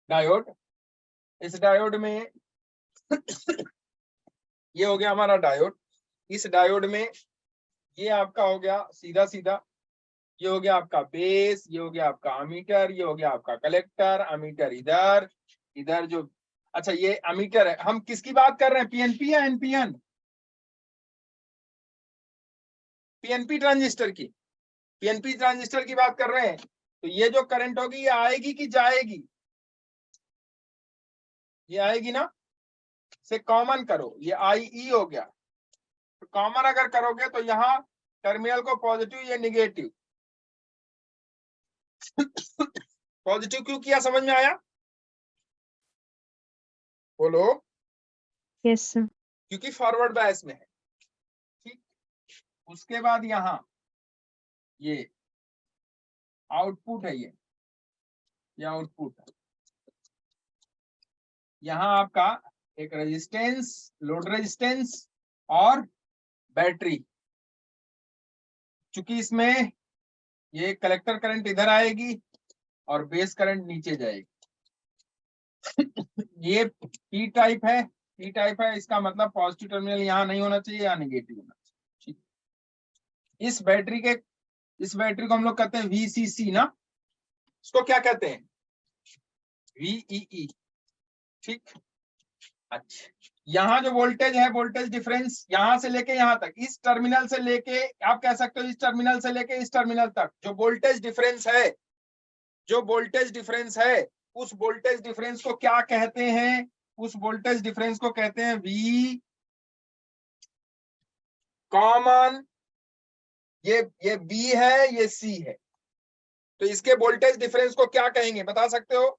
डायोड। इस डायोड में ये हो गया हमारा डायोड। इस डायोड में ये आपका हो गया सीधा सीधा, ये हो गया आपका बेस, ये हो गया आपका अमीटर, ये हो गया आपका कलेक्टर। अमीटर इधर, इधर जो, अच्छा ये अमीटर है। हम किसकी बात कर रहे हैं? PNP या NPN? PNP ट्रांजिस्टर की, PNP ट्रांजिस्टर की बात कर रहे हैं। तो ये जो करंट होगी ये आएगी कि जाएगी? ये आएगी ना, से कॉमन करो, ये IE हो गया। तो कॉमन अगर करोगे तो यहाँ टर्मिनल को पॉजिटिव, ये निगेटिव। पॉजिटिव क्यों किया, समझ में आया? बोलो। Yes sir. क्योंकि फॉरवर्ड बायस में है। ठीक, उसके बाद यहाँ ये आउटपुट है, ये आउटपुट है। यहाँ आपका एक रेजिस्टेंस, लोड रेजिस्टेंस और बैटरी। चूंकि इसमें ये कलेक्टर करंट इधर आएगी और बेस करंट नीचे जाएगी। ये P टाइप है, इसका मतलब पॉजिटिव टर्मिनल यहाँ नहीं होना चाहिए, यहाँ निगेटिव होना चाहिए। ठीक, इस बैटरी को हम लोग कहते हैं VCC ना, इसको क्या कहते हैं? VEE। ठीक, अच्छा यहाँ जो वोल्टेज है, वोल्टेज डिफरेंस यहाँ से लेके यहाँ तक, इस टर्मिनल से लेके, आप कह सकते हो इस टर्मिनल से लेके इस टर्मिनल तक जो वोल्टेज डिफरेंस है, उस वोल्टेज डिफरेंस को क्या कहते हैं? उस वोल्टेज डिफरेंस को कहते हैं V कॉमन। ये B है, ये C है, तो इसके वोल्टेज डिफरेंस को क्या कहेंगे, बता सकते हो?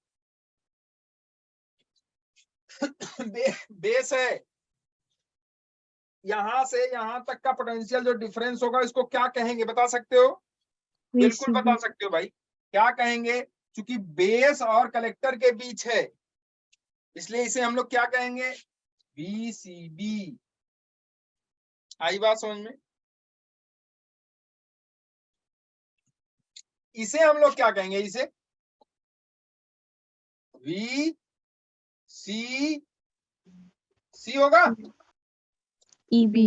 बेस है, यहां से यहां तक का पोटेंशियल जो डिफरेंस होगा इसको क्या कहेंगे, बता सकते हो? बिल्कुल बता सकते हो भाई, क्या कहेंगे? क्योंकि बेस और कलेक्टर के बीच है, इसलिए इसे हम लोग क्या कहेंगे? VCB। आई बात समझ में? इसे हम लोग क्या कहेंगे? इसे वी सी सी होगा ईबी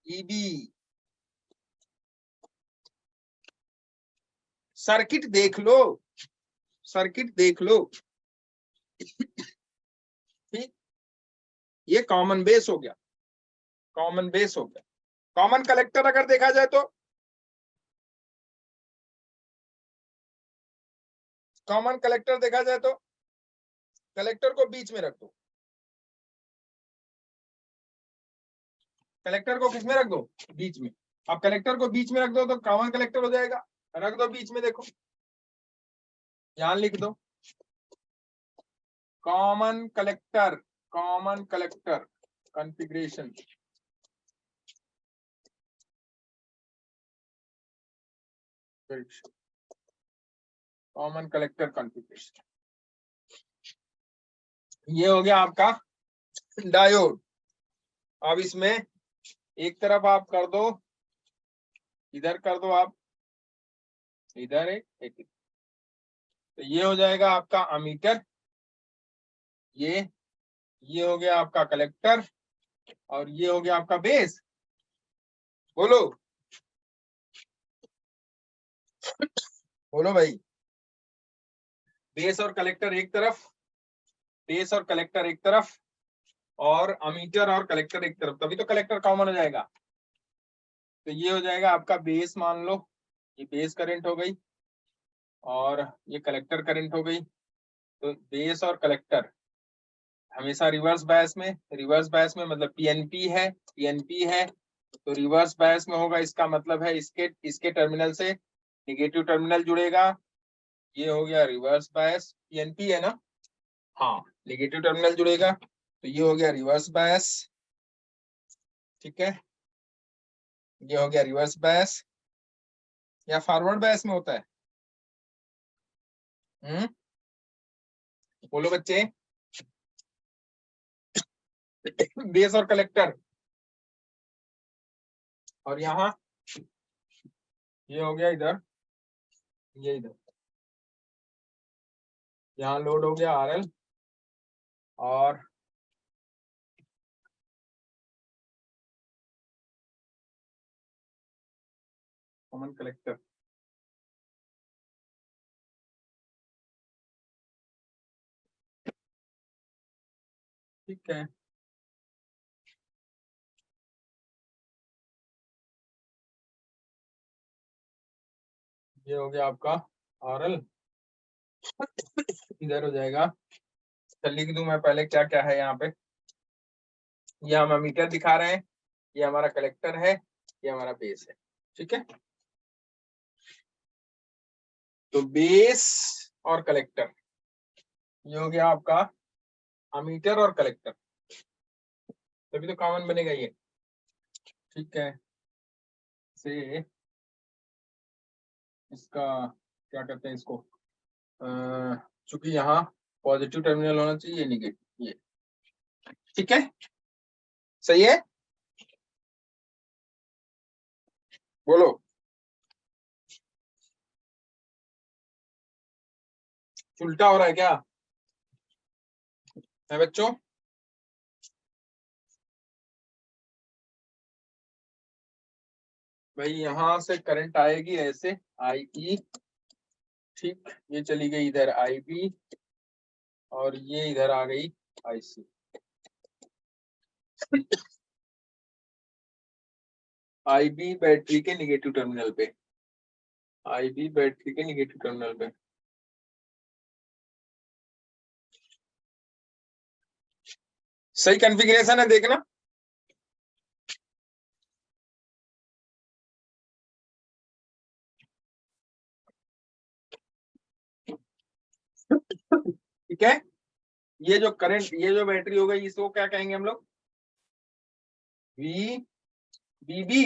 ईबी। सर्किट देख लो, सर्किट देख लो। ठीक, ये कॉमन बेस हो गया, कॉमन बेस हो गया। कॉमन कलेक्टर अगर देखा जाए तो, कॉमन कलेक्टर देखा जाए तो कलेक्टर को बीच में रख दो, कलेक्टर को किस में रख दो, बीच में। अब कलेक्टर को बीच में रख दो तो कॉमन कलेक्टर हो जाएगा। रख दो बीच में, देखो यहां लिख दो common collector, common collector configuration. Common collector configuration, ये हो गया आपका डायोड। अब इसमें एक तरफ आप कर दो, इधर कर दो आप, इधर एक तो ये हो जाएगा आपका अमीटर, ये हो गया आपका कलेक्टर, और ये हो गया आपका बेस। बोलो बोलो भाई, बेस और कलेक्टर एक तरफ, बेस और कलेक्टर एक तरफ, और अमीटर और कलेक्टर एक तरफ, तभी तो कलेक्टर कॉमन हो जाएगा। तो ये हो जाएगा आपका बेस, मान लो ये बेस करंट हो गई और ये कलेक्टर करंट हो गई। तो बेस और कलेक्टर हमेशा रिवर्स बायस में, रिवर्स बायस में मतलब पीएनपी है, पीएनपी है तो रिवर्स बायस में होगा। इसका मतलब है इसके टर्मिनल से नेगेटिव टर्मिनल जुड़ेगा। ये हो गया रिवर्स बायस, पीएनपी है ना, हाँ नेगेटिव टर्मिनल जुड़ेगा तो ये हो गया रिवर्स बायस। ठीक है, ये हो गया रिवर्स बायस, या फॉरवर्ड बायस में होता है। बोलो बच्चे, बेस और कलेक्टर, और यहाँ ये हो गया इधर, ये इधर, यहाँ लोड हो गया आरएल और कॉमन कलेक्टर। ठीक है, ये हो गया आपका आरएल, इधर हो जाएगा। चल लिख दूं मैं पहले क्या क्या है यहाँ पे। ये हम अमीटर दिखा रहे हैं, ये हमारा कलेक्टर है, ये हमारा बेस है। ठीक है, तो बेस और कलेक्टर, ये हो गया आपका अमीटर और कलेक्टर, तभी तो कॉमन बनेगा ये। ठीक है, से इसका क्या कहते हैं इसको, चूंकि यहाँ पॉजिटिव टर्मिनल होना चाहिए, निगेटिव ये। ठीक है, सही है, बोलो उल्टा हो रहा है क्या है बच्चों। भाई यहाँ से करंट आएगी ऐसे, आई ई, ठीक, ये चली गई इधर आई बी, और ये इधर आ गई आई सी। आई बी बैटरी के निगेटिव टर्मिनल पे, आई बी बैटरी के निगेटिव टर्मिनल पे। सही कॉन्फ़िगरेशन है, देखना। ठीक है, ये जो करंट, ये जो बैटरी हो गई, इसको क्या कहेंगे हम लोग, वी बी बी।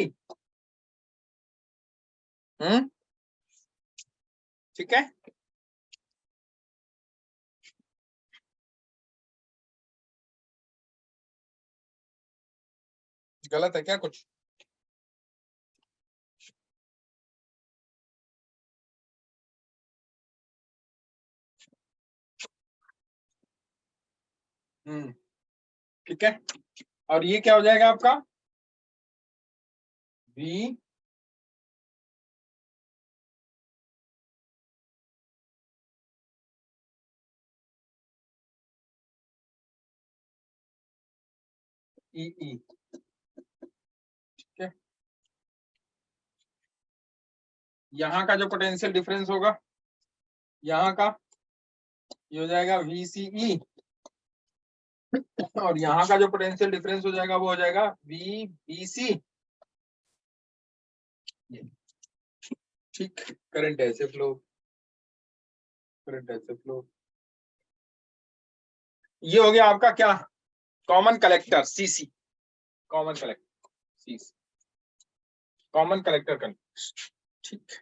ठीक है, गलत है क्या कुछ। ठीक है, और ये क्या हो जाएगा आपका V ई, ठीक है। यहाँ का जो पोटेंशियल डिफरेंस होगा यहाँ का, ये हो जाएगा VCE, और यहाँ का जो पोटेंशियल डिफरेंस हो जाएगा वो हो जाएगा VBC। ठीक, करंट ऐसे फ्लो, करंट ऐसे फ्लो। ये हो गया आपका क्या, common collector CC, common collector CC, common collector conductor. ठीक,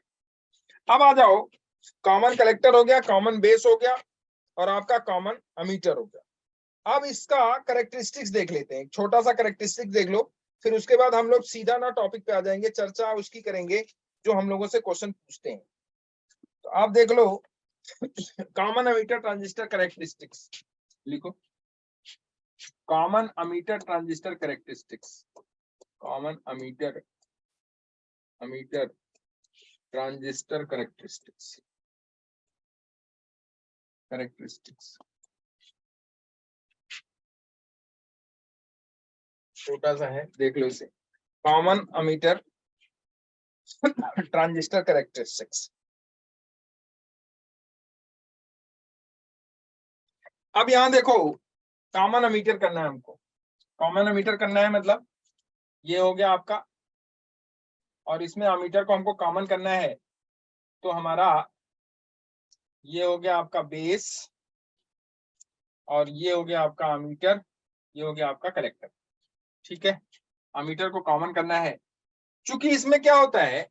अब आ जाओ, कॉमन कलेक्टर हो गया, कॉमन बेस हो गया, और आपका कॉमन अमीटर हो गया। अब इसका करेक्टरिस्टिक्स देख लेते हैं, छोटा सा करेक्टरिस्टिक देख लो, फिर उसके बाद हम लोग सीधा ना टॉपिक पे आ जाएंगे, चर्चा उसकी करेंगे जो हम लोगों से क्वेश्चन पूछते हैं। तो आप देख लो, कॉमन अमीटर ट्रांजिस्टर करेक्टरिस्टिक्स लिखो, common ammeter transistor characteristics, common ammeter transistor characteristics, छोटा सा है, देख लो इसे, कॉमन अमीटर ट्रांजिस्टर करेक्टरिस्टिक्स। अब यहां देखो, कॉमन अमीटर करना है हमको, कॉमन अमीटर करना है मतलब ये हो गया आपका, और इसमें अमीटर को हमको कॉमन करना है, तो हमारा ये हो गया आपका बेस, और ये हो गया आपका अमीटर, ये हो गया आपका कलेक्टर। ठीक है, अमीटर को कॉमन करना है, क्योंकि इसमें क्या होता है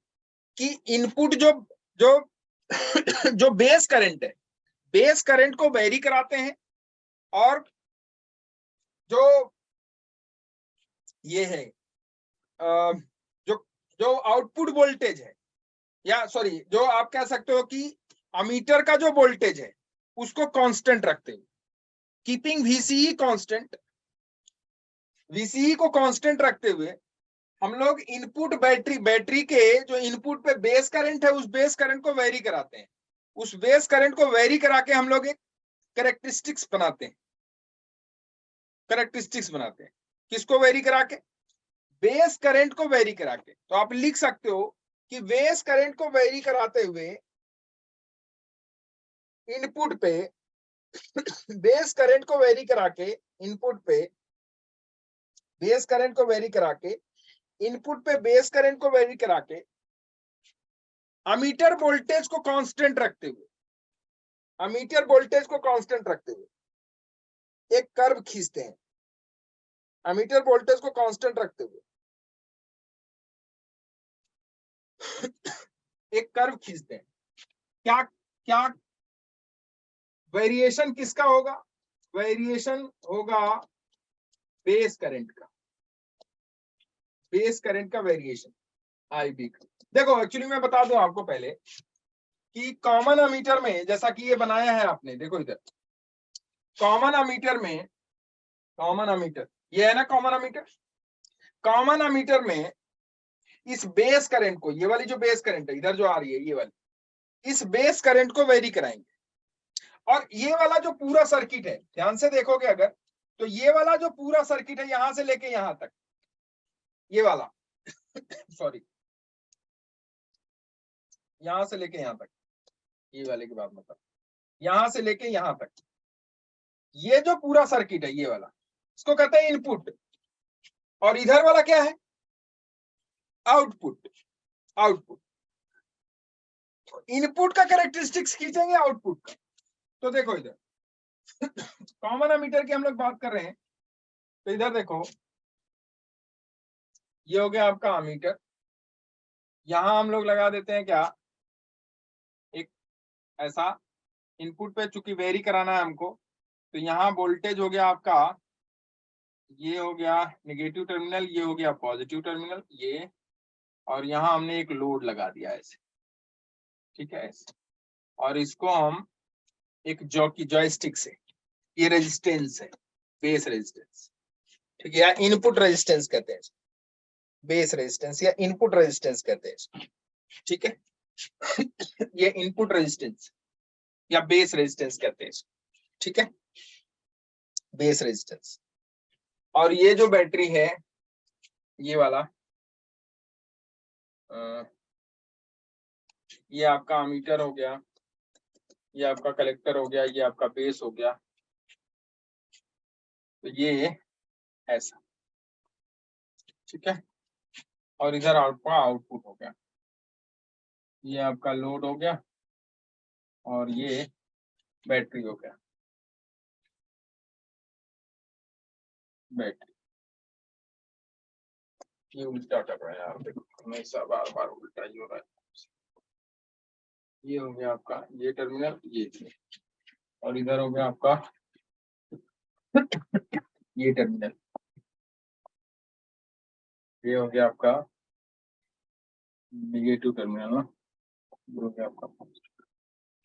कि इनपुट जो जो जो बेस करंट है, बेस करंट को वेरी कराते हैं, और जो ये है जो जो आउटपुट वोल्टेज है, या सॉरी जो आप कह सकते हो कि अमीटर का जो वोल्टेज है उसको कांस्टेंट रखते हुए, कीपिंग VCE कांस्टेंट, VCE को कांस्टेंट रखते हुए हम लोग इनपुट बैटरी के जो इनपुट पे बेस करंट है उस बेस करंट को वेरी कराते हैं, उस बेस करंट को वेरी करा के हम लोग एक करेक्टरिस्टिक्स बनाते हैं, किसको वेरी करा के, बेस करंट को वेरी करा के। तो आप लिख सकते हो कि बेस करंट को वेरी कराते हुए इनपुट पे बेस करंट को वेरी करा के, इनपुट पे बेस करंट को वेरी करा के, इनपुट पे बेस करंट को वेरी करा के, अमीटर वोल्टेज को कांस्टेंट रखते हुए, अमीटर वोल्टेज को कांस्टेंट रखते हुए एक कर्व खींचते हैं, अमीटर वोल्टेज को कांस्टेंट रखते हुए एक कर्व खींचते हैं। क्या क्या वेरिएशन किसका होगा, वेरिएशन होगा बेस करंट का, बेस करंट का वेरिएशन IB का। देखो एक्चुअली मैं बता दूं आपको पहले कि कॉमन अमीटर में, जैसा कि ये बनाया है आपने, देखो इधर कॉमन अमीटर में, कॉमन अमीटर ये है ना, कॉमन अमीटर, कॉमन अमीटर में इस बेस करंट को, ये वाली जो बेस करंट है इधर जो आ रही है ये वाली, इस बेस करंट को वेरी कराएंगे, और ये वाला जो पूरा सर्किट है, ध्यान से देखोगे अगर, तो ये वाला जो पूरा सर्किट है यहां से लेके यहां तक, ये वाला सॉरी यहां से लेके यहां तक, ये वाले की बात मतलब, यहां से लेके यहां तक, ये जो पूरा सर्किट है ये वाला, इसको कहते हैं इनपुट, और इधर वाला क्या है, आउटपुट। आउटपुट, इनपुट का कैरेक्टरिस्टिक्स खींचेंगे आउटपुट का। तो देखो इधर कॉमन अमीटर की हम लोग बात कर रहे हैं, तो इधर देखो ये हो गया आपका अमीटर, यहां हम लोग लगा देते हैं क्या, एक ऐसा इनपुट पे, चूंकि वेरी कराना है हमको, तो यहाँ वोल्टेज हो गया आपका, ये हो गया नेगेटिव टर्मिनल, ये हो गया पॉजिटिव टर्मिनल, ये, और यहाँ हमने एक लोड लगा दिया ऐसे, ठीक है ऐसे, और इसको हम एक जॉयस्टिक से, ये रेजिस्टेंस है, बेस रेजिस्टेंस, ठीक है, या इनपुट रेजिस्टेंस कहते हैं, बेस रेजिस्टेंस या इनपुट रेजिस्टेंस कहते हैं, ठीक है। ये इनपुट रेजिस्टेंस या बेस रेजिस्टेंस कहते हैं, ठीक है, बेस रेजिस्टेंस। और ये जो बैटरी है, ये वाला, ये आपका अमीटर हो गया, ये आपका कलेक्टर हो गया, ये आपका बेस हो गया, तो ये ऐसा, ठीक है। और इधर आपका आउटपुट हो गया, ये आपका लोड हो गया और ये बैटरी हो गया, बैटरी। ये उल्टा कर रहा है यार, देखो हमेशा बार बार उल्टा ही हो रहा है। ये हो गया आपका ये टर्मिनल, ये, और इधर हो गया आपका ये टर्मिनल, ये हो गया आपका नेगेटिव टर्मिनल ना, ये हो गया आपका,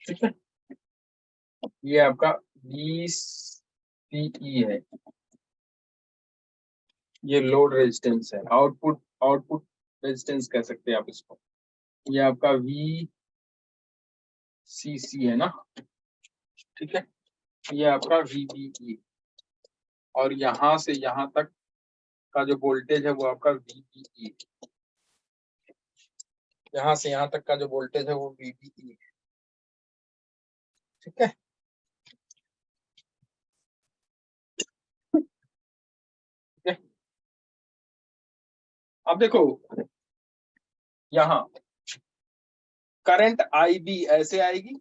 ठीक है। ये आपका VCE है, ये लोड रेजिस्टेंस है, आउटपुट रेजिस्टेंस कह सकते हैं आप इसको। ये आपका VCC है ना, ठीक है। ये आपका VBE, और यहां से यहां तक का जो वोल्टेज है वो आपका VBE, यहां से यहां तक का जो वोल्टेज है वो VBE है, ठीक है। अब देखो यहां करंट IB ऐसे आएगी,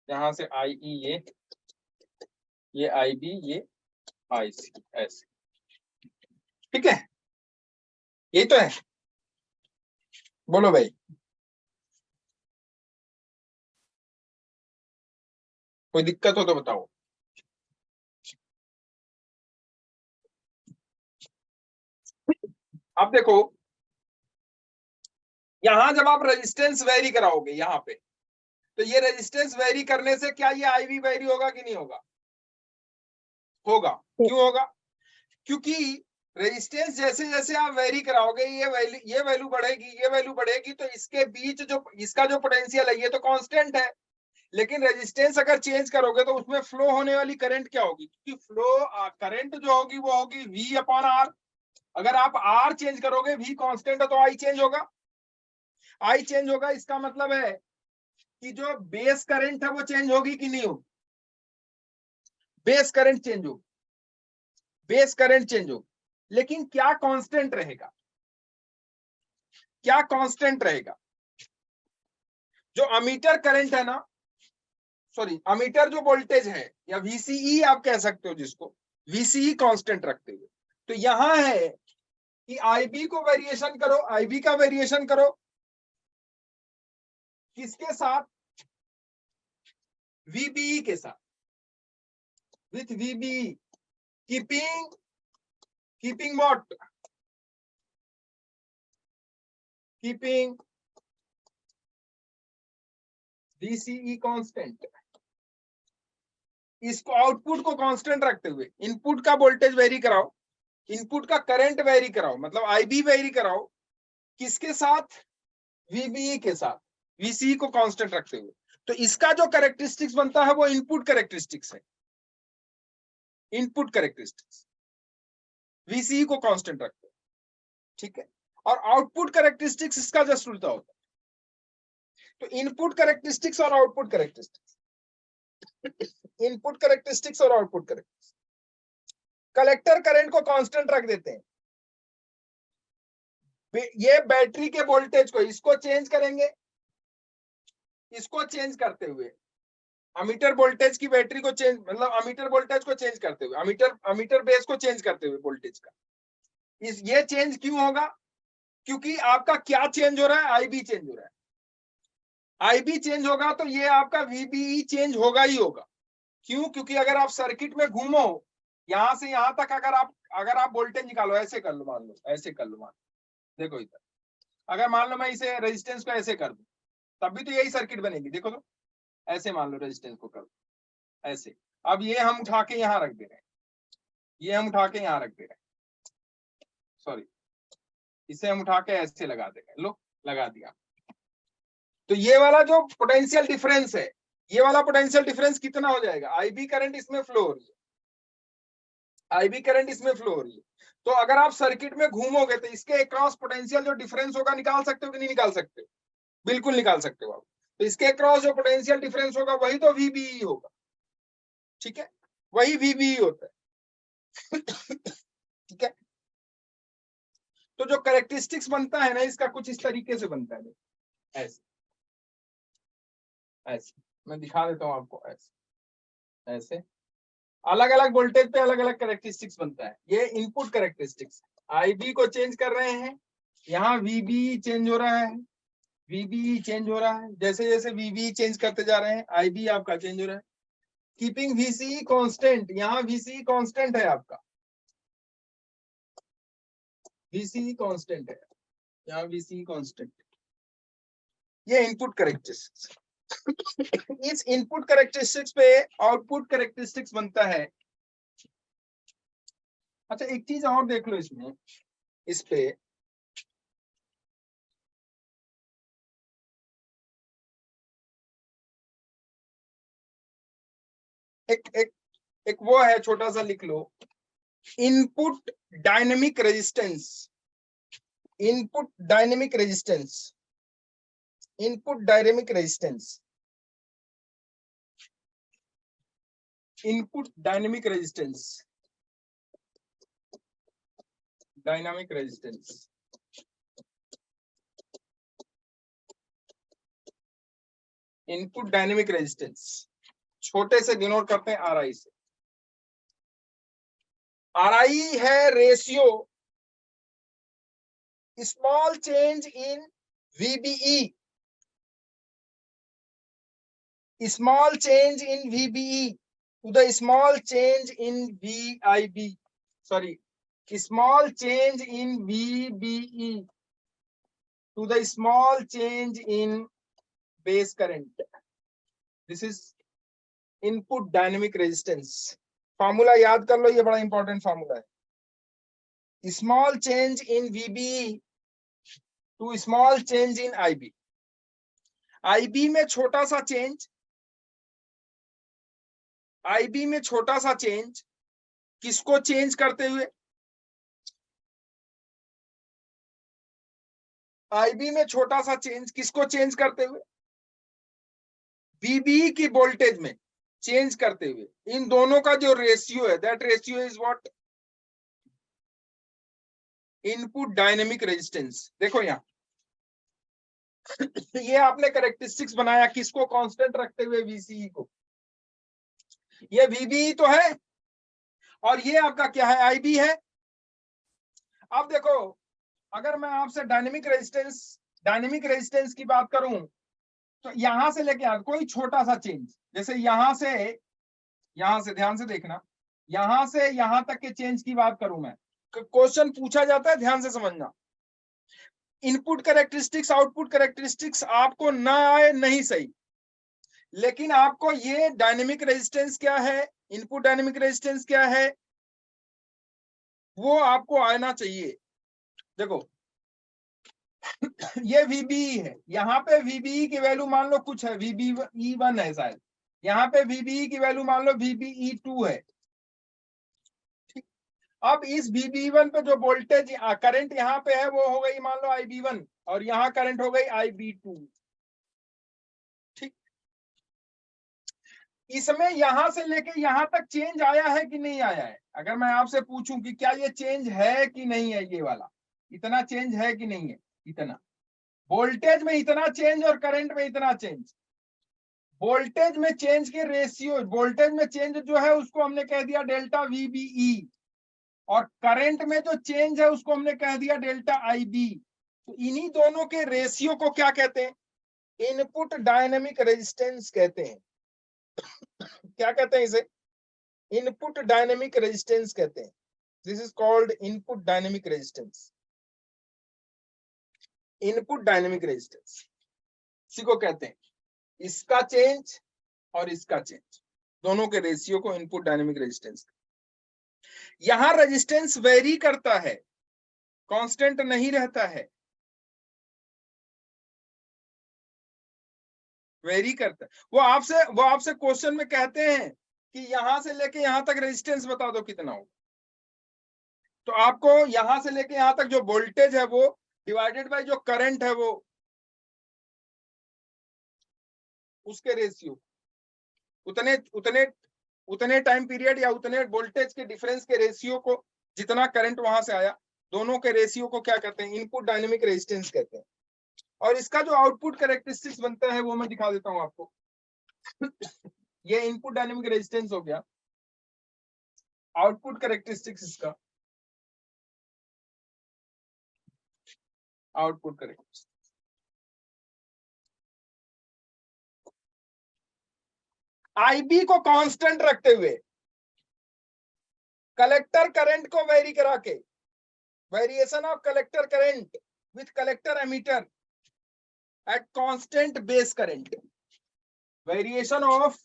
यहां से IE, ये IB, ये IC ऐसे, ठीक है। यही तो है, बोलो भाई, कोई दिक्कत हो तो बताओ। अब देखो यहां जब आप रेजिस्टेंस वेरी कराओगे यहाँ पे, तो ये रेजिस्टेंस वेरी करने से क्या ये IB वेरी होगा कि नहीं होगा? होगा। क्यों होगा? क्योंकि रेजिस्टेंस जैसे जैसे आप वेरी कराओगे, ये वैल्यू बढ़ेगी, ये वैल्यू बढ़ेगी, तो इसके बीच जो इसका जो पोटेंशियल है ये तो कांस्टेंट है, लेकिन रेजिस्टेंस अगर चेंज करोगे तो उसमें फ्लो होने वाली करंट क्या होगी? क्योंकि फ्लो करंट जो होगी वो होगी V/R। अगर आप R चेंज करोगे, V कांस्टेंट है तो I चेंज होगा, I चेंज होगा। इसका मतलब है कि जो बेस करंट है वो चेंज होगी कि नहीं होगी? बेस करंट चेंज होगी, बेस करंट चेंज होगी, लेकिन क्या कांस्टेंट रहेगा? क्या कांस्टेंट रहेगा? जो अमीटर करंट है ना, सॉरी अमीटर जो वोल्टेज है या VCE आप कह सकते हो जिसको, VCE कांस्टेंट रखते हुए, तो यहां है कि IB को वेरिएशन करो, IB का वेरिएशन करो किसके साथ? VBE के साथ, with VBE, keeping what? Keeping VCE constant. इसको आउटपुट को कांस्टेंट रखते हुए इनपुट का वोल्टेज वेरी कराओ, इनपुट का करंट वेरी कराओ, मतलब IB वेरी कराओ किसके साथ? VBE के साथ, VCE को कांस्टेंट रखते हुए। तो इसका जो कैरेक्टरिस्टिक्स बनता है वो इनपुट कैरेक्टरिस्टिक्स है, इनपुट कैरेक्टरिस्टिक्स VCE को कांस्टेंट रखते हैं, ठीक है। और आउटपुट कैरेक्टरिस्टिक्स इसका जस्ट उल्टा होता है। तो इनपुट कैरेक्टरिस्टिक्स और आउटपुट कैरेक्टरिस्टिक्स, इनपुट कैरेक्टरिस्टिक्स और आउटपुट कैरेक्टरिस्टिक्स। कलेक्टर करंट को कांस्टेंट रख देते हैं, ये बैटरी के वोल्टेज को इसको चेंज करेंगे, इसको चेंज करते हुए अमीटर वोल्टेज की बैटरी को चेंज, मतलब अमीटर वोल्टेज को चेंज करते हुए, अमीटर बेस को चेंज करते हुए वोल्टेज का, ये चेंज क्यों होगा? क्योंकि आपका क्या चेंज हो रहा है? IB चेंज हो रहा है। IB चेंज होगा तो ये आपका VBE चेंज होगा ही होगा। क्यों? क्योंकि अगर आप सर्किट में घूमो यहां से यहां तक, अगर आप वोल्टेज निकालो, ऐसे कर लो, मान लो ऐसे कर लो, मान लो, देखो इधर, अगर मान लो मैं इसे रेजिस्टेंस को ऐसे कर दूं, तब भी तो यही सर्किट बनेगी। देखो तो ऐसे मान लो रेजिस्टेंस को कर ऐसे, अब ये हम उठा के यहाँ रख दे रहे हैं, ये हम उठा के यहाँ रख दे रहे हैं, सॉरी इसे हम उठा के ऐसे लगा दे रहे हैं, लो लगा दिया। तो ये वाला जो पोटेंशियल डिफरेंस है, ये वाला पोटेंशियल डिफरेंस कितना हो जाएगा, आईबी करंट इसमें फ्लो हो रही है, आईबी करंट इसमें फ्लो हो रही है। तो अगर आप सर्किट में घूमोगे तो इसके अक्रॉस पोटेंशियल जो डिफरेंस होगा निकाल सकते हो कि नहीं निकाल सकते, बिल्कुल निकाल सकते हो आप। तो इसके अक्रॉस जो पोटेंशियल डिफरेंस होगा वही तो वीबीई होगा, ठीक है, वही वीबीई होता है। ठीक है, तो जो कैरेक्टरिस्टिक्स बनता है ना इसका कुछ इस तरीके से बनता है, ऐसे ऐसे मैं दिखा देता हूं आपको, ऐसे ऐसे अलग अलग वोल्टेज पे अलग अलग कैरेक्टरिस्टिक्स बनता है। ये इनपुट कैरेक्टरिस्टिक्स, आईबी को चेंज कर रहे हैं, यहाँ वीबी चेंज हो रहा है, वीबी चेंज हो रहा है, जैसे जैसे वीबी चेंज करते जा रहे हैं आईबी आपका चेंज हो रहा है। कीपिंग वीसी कांस्टेंट, यहाँ वीसी कांस्टेंट है आपका, वीसी कांस्टेंट है, यहाँ वीसी कांस्टेंट। ये इनपुट कैरेक्टरिस्टिक्स। इस इनपुट कैरेक्टरिस्टिक्स पे आउटपुट कैरेक्टरिस्टिक्स बनता है। अच्छा एक चीज और देख लो इसमें, इस पे एक एक एक वो है, छोटा सा लिख लो, input dynamic resistance, input dynamic resistance, input dynamic resistance, input dynamic resistance, dynamic resistance. Input dynamic resistance छोटे से डिनोट करते हैं आरआई से। आरआई है ratio small change in VBE, small change in VBE to the small change in VIB, sorry, small change in VBE to the small change in base current. This is input dynamic resistance. Formula याद कर लो, ये बड़ा important formula है। Small change in VBE to small change in IB। IB में छोटा सा change, IB में छोटा सा चेंज किसको चेंज करते हुए, आईबी में छोटा सा चेंज किसको चेंज करते हुए, बीबी की वोल्टेज में चेंज करते हुए। इन दोनों का जो रेशियो है, that ratio is what, input dynamic resistance. देखो यहाँ ये आपने कैरेक्टरिस्टिक्स बनाया किसको कांस्टेंट रखते हुए, वीसीई को। ये वीबी तो है और ये आपका क्या है, आईबी है। अब देखो अगर मैं आपसे डायनेमिक रेजिस्टेंस की बात करूं तो यहां से लेके कोई छोटा सा चेंज, जैसे यहां से ध्यान से देखना, यहां से यहां तक के चेंज की बात करूं मैं, क्वेश्चन पूछा जाता है, ध्यान से समझना। इनपुट कैरेक्टरिस्टिक्स आउटपुट कैरेक्टरिस्टिक्स आपको ना आए नहीं सही, लेकिन आपको ये डायनेमिक रेजिस्टेंस क्या है, इनपुट डायनेमिक रेजिस्टेंस क्या है, वो आपको आना चाहिए। देखो ये VBE है, यहाँ पे VBE की वैल्यू मान लो कुछ है, VBE1 है शायद, यहाँ पे VBE की वैल्यू मान लो VBE2 है। ठीक, अब इस VBE1 पे जो वोल्टेज करंट यहाँ पे है वो हो गई मान लो IB1 और यहाँ करंट हो गई IB2। ठीक, इसमें यहां से लेके यहां तक चेंज आया है कि नहीं आया है, अगर मैं आपसे पूछूं कि क्या ये चेंज है कि नहीं है, ये वाला इतना चेंज है कि नहीं है, इतना वोल्टेज में इतना चेंज और करंट में इतना चेंज। वोल्टेज में चेंज के रेशियो, वोल्टेज में चेंज जो है उसको हमने कह दिया डेल्टा VBE और करंट में जो चेंज है उसको हमने कह दिया डेल्टा IB। तो इन्हीं दोनों के रेशियो को क्या कहते हैं, इनपुट डायनेमिक रेजिस्टेंस कहते हैं। क्या कहते हैं इसे, इनपुट डायनेमिक रेजिस्टेंस कहते हैं। This is called input dynamic resistance, input dynamic resistance. इसी को कहते हैं इसका चेंज और इसका चेंज, दोनों के रेशियो को इनपुट डायनेमिक रेजिस्टेंस। यहां रेजिस्टेंस वेरी करता है, कांस्टेंट नहीं रहता है, वेरी करता है। वो आपसे क्वेश्चन में कहते हैं कि यहां से लेके यहां तक रेजिस्टेंस बता दो कितना होगा, तो आपको यहां से लेके यहां तक जो वोल्टेज है वो डिवाइडेड बाय जो करंट है वो उसके रेशियो, उतने उतने उतने टाइम पीरियड या उतने वोल्टेज के डिफरेंस के रेशियो को, जितना करंट वहां से आया, दोनों के रेशियो को क्या कहते हैं, इनपुट डायनेमिक रेजिस्टेंस कहते हैं। और इसका जो आउटपुट कैरेक्टरिस्टिक्स बनता है वो मैं दिखा देता हूं आपको। ये इनपुट डायनेमिक रेजिस्टेंस हो गया, आउटपुट कैरेक्टरिस्टिक्स इसका, आउटपुट कैरेक्टरिस्टिक्स आईबी को कांस्टेंट रखते हुए, कलेक्टर करंट को वेरी करा के, variation of collector current with collector emitter at constant base current, variation of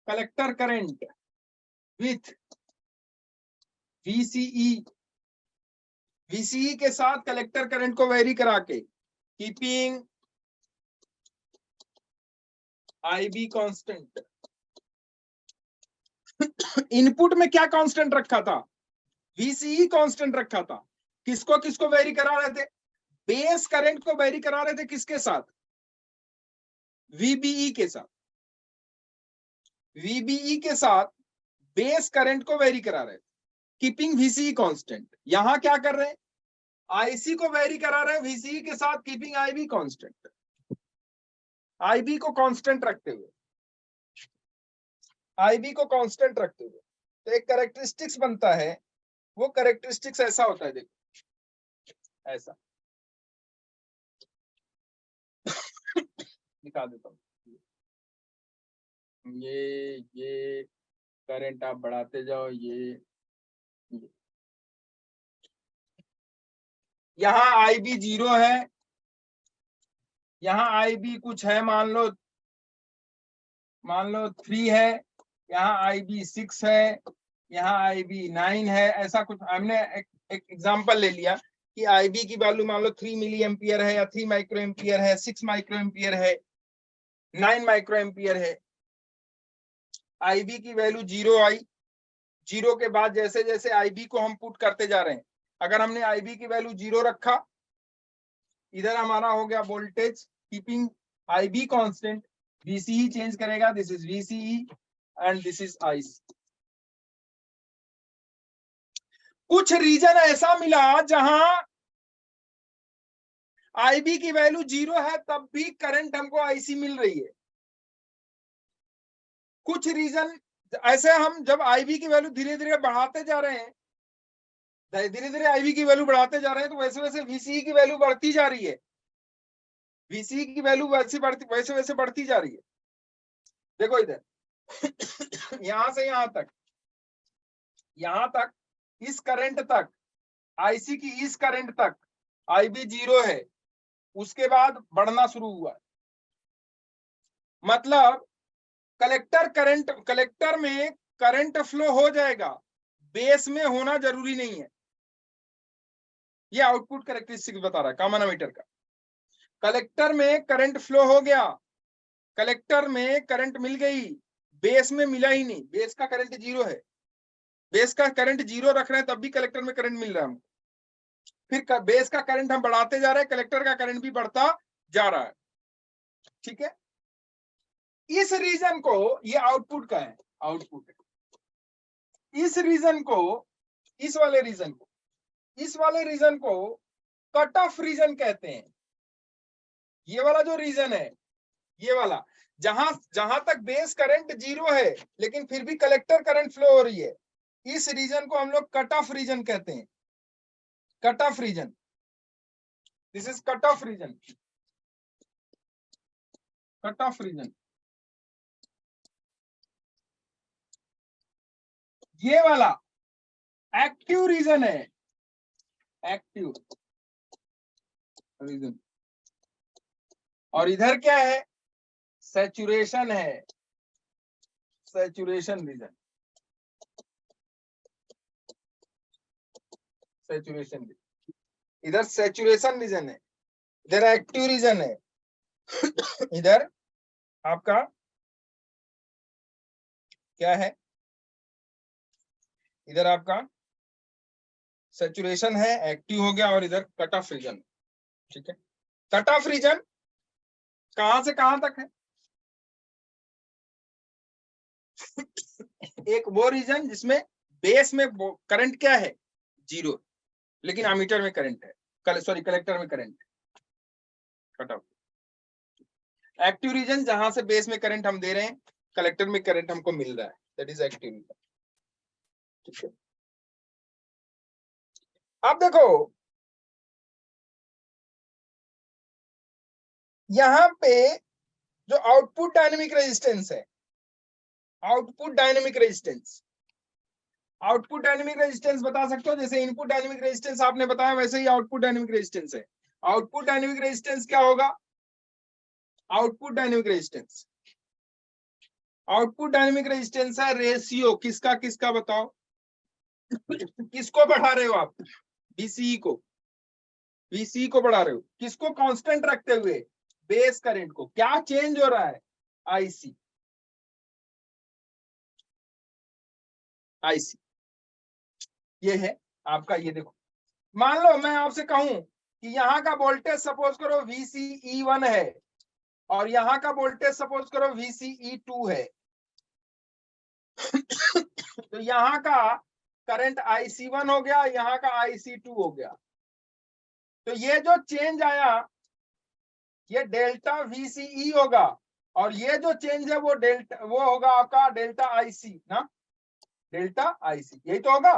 collector current with VCE के साथ कलेक्टर करंट को वेरी करा के, कीपिंग IB कांस्टेंट। इनपुट में क्या कांस्टेंट रखा था, VCE कांस्टेंट रखा था। किसको किसको वेरी करा रहे थे, बेस करंट को वेरी करा रहे थे, किसके साथ, VBE के साथ, VBE के साथ बेस करंट को वेरी करा रहे थे, कीपिंग VCE कांस्टेंट। यहां क्या कर रहे हैं, IC को वेरी करा रहे हैं VCE के साथ, कीपिंग IB कांस्टेंट, IB को कांस्टेंट रखते हुए, IB को कांस्टेंट रखते हुए। तो एक कैरेक्टरिस्टिक्स बनता है, वो कैरेक्टरिस्टिक्स ऐसा होता है, देखो ऐसा दिखा देता हूं। ये करंट आप बढ़ाते जाओ, ये यहाँ IB 0 है, यहाँ IB कुछ है, मान लो 3 है, यहाँ IB 6 है, यहाँ IB 9 है, ऐसा कुछ। हमने एक एग्जांपल ले लिया कि IB की वैल्यू मान लो 3 मिली एम्पियर है, या 3 माइक्रो एम्पियर है, 6 माइक्रो एम्पियर है, 9 माइक्रो एम्पियर है। IB की वैल्यू 0 आई, 0 के बाद जैसे जैसे IB को हम पुट करते जा रहे हैं, अगर हमने IB की वैल्यू 0 रखा, इधर हमारा हो गया voltage, keeping IB constant, VCE change करेगा, this is VCE and this is IC। कुछ रीजन ऐसा मिला जहां IB की वैल्यू 0 है, तब भी करंट हमको IC मिल रही है। कुछ रीजन ऐसे, हम जब IB की वैल्यू धीरे धीरे बढ़ाते जा रहे हैं, धीरे धीरे IB की वैल्यू बढ़ाते जा रहे हैं, तो वैसे वैसे VCE की वैल्यू बढ़ती जा रही है, VCE की वैल्यू वैसे वैसे बढ़ती जा रही है। देखो इधर यहां से यहां तक इस करंट तक, IC की इस करंट तक IB 0 है, उसके बाद बढ़ना शुरू हुआ। मतलब कलेक्टर में करंट फ्लो हो जाएगा, बेस में होना जरूरी नहीं है। ये आउटपुट कैरेक्टरिस्टिक्स बता रहा है कॉमन एमीटर का। कलेक्टर में करंट फ्लो हो गया, कलेक्टर में करंट मिल गई, बेस में मिला ही नहीं, बेस का करंट 0 है, बेस का करंट 0 रख रहे हैं तब भी कलेक्टर में करंट मिल रहा है हमको। फिर बेस का करंट हम बढ़ाते जा रहे हैं, कलेक्टर का करंट भी बढ़ता जा रहा है, ठीक है। इस रीजन को, ये आउटपुट का है, आउटपुट इस रीजन को, इस वाले रीजन को कट ऑफ रीजन कहते हैं। ये वाला जो रीजन है, ये वाला जहां तक बेस करंट 0 है लेकिन फिर भी कलेक्टर करंट फ्लो हो रही है, इस रीजन को हम लोग कट ऑफ रीजन कहते हैं। Cut off region, this is cut off region, cut off region. ये वाला एक्टिव रीजन है, एक्टिव। रीजन। और इधर क्या है, सैचुरेशन है, सैचुरेशन रीजन, सैचुरेशन रीजन। इधर सैचुरेशन रीजन है, इधर एक्टिव रीजन है, इधर आपका क्या है, इधर आपका सैचुरेशन है, एक्टिव हो गया, और इधर कट ऑफ रीजन। ठीक है, कट ऑफ रीजन कहां से कहां तक है? एक वो रीजन जिसमें बेस में करंट क्या है, 0, लेकिन अमीटर में करंट है, सॉरी कलेक्टर में करंट है, कट ऑफ। एक्टिव रीजन जहां से बेस में करंट हम दे रहे हैं, कलेक्टर में करंट हमको मिल रहा है, दैट इज एक्टिव रीजन। ठीक है, अब देखो यहां पे जो आउटपुट डायनेमिक रेजिस्टेंस है, output dynamic resistance, output dynamic resistance बता सकते हो, जैसे इनपुट डायनेमिक रेजिस्टेंस आपने बताया, वैसे ही आउटपुट डायनेमिक रेजिस्टेंस है। आउटपुट डायनेमिक रेजिस्टेंस क्या होगा? Output dynamic resistance, output dynamic resistance है रेशियो किसका किसका, बताओ किसको बढ़ा रहे हो आप? बीसीई को, बीसीई को बढ़ा रहे हो, किसको कांस्टेंट रखते हुए? बेस करंट को। क्या चेंज हो रहा है? आईसी, आईसी ये है आपका। ये देखो, मान लो मैं आपसे कहूं कि यहाँ का वोल्टेज सपोज करो VCE1 है, और यहाँ का वोल्टेज सपोज करो VCE2 है, तो यहाँ का करंट IC1 हो गया, यहाँ का IC2 हो गया। तो ये जो चेंज आया ये डेल्टा VCE होगा, और ये जो चेंज है वो डेल्टा, वो होगा आपका डेल्टा IC ना, डेल्टा IC, यही तो होगा।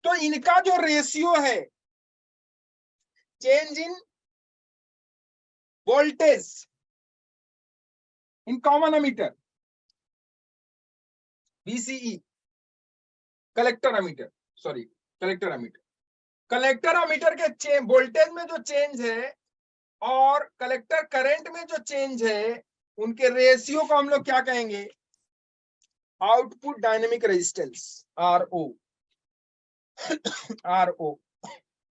तो इनका जो रेशियो है, change in voltage in common ammeter VCE, collector ammeter, sorry collector ammeter, collector ammeter के वोल्टेज में जो चेंज है और कलेक्टर करंट में जो चेंज है, उनके रेशियो को हम लोग क्या कहेंगे? Output dynamic resistance, RO, RO,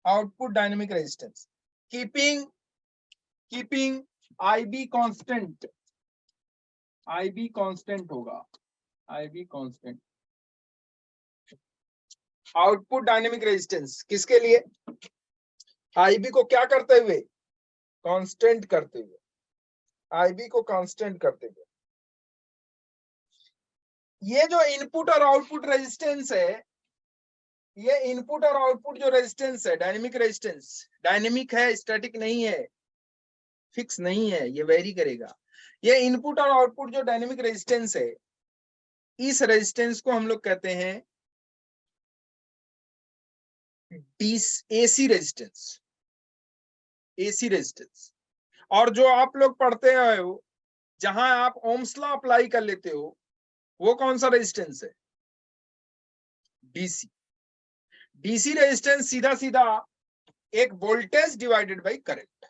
output dynamic resistance, keeping IB constant, IB constant होगा, IB constant. Output dynamic resistance किसके लिए? IB को क्या करते हुए? कांस्टेंट करते हुए, IB को कांस्टेंट करते हुए। ये जो इनपुट और आउटपुट रेजिस्टेंस है, ये इनपुट और आउटपुट जो रेजिस्टेंस है, डायनेमिक रेजिस्टेंस, डायनेमिक है, स्टैटिक नहीं है, फिक्स नहीं है, ये वेरी करेगा। ये इनपुट और आउटपुट जो डायनेमिक रेजिस्टेंस है, इस रेजिस्टेंस को हम लोग कहते हैं AC रेजिस्टेंस, AC रेजिस्टेंस। और जो आप लोग पढ़ते आए हो, जहां आप ओम्स लॉ अप्लाई कर लेते हो, वो कौन सा रेजिस्टेंस है? DC। DC रेजिस्टेंस सीधा सीधा एक वोल्टेज डिवाइडेड बाय करंट,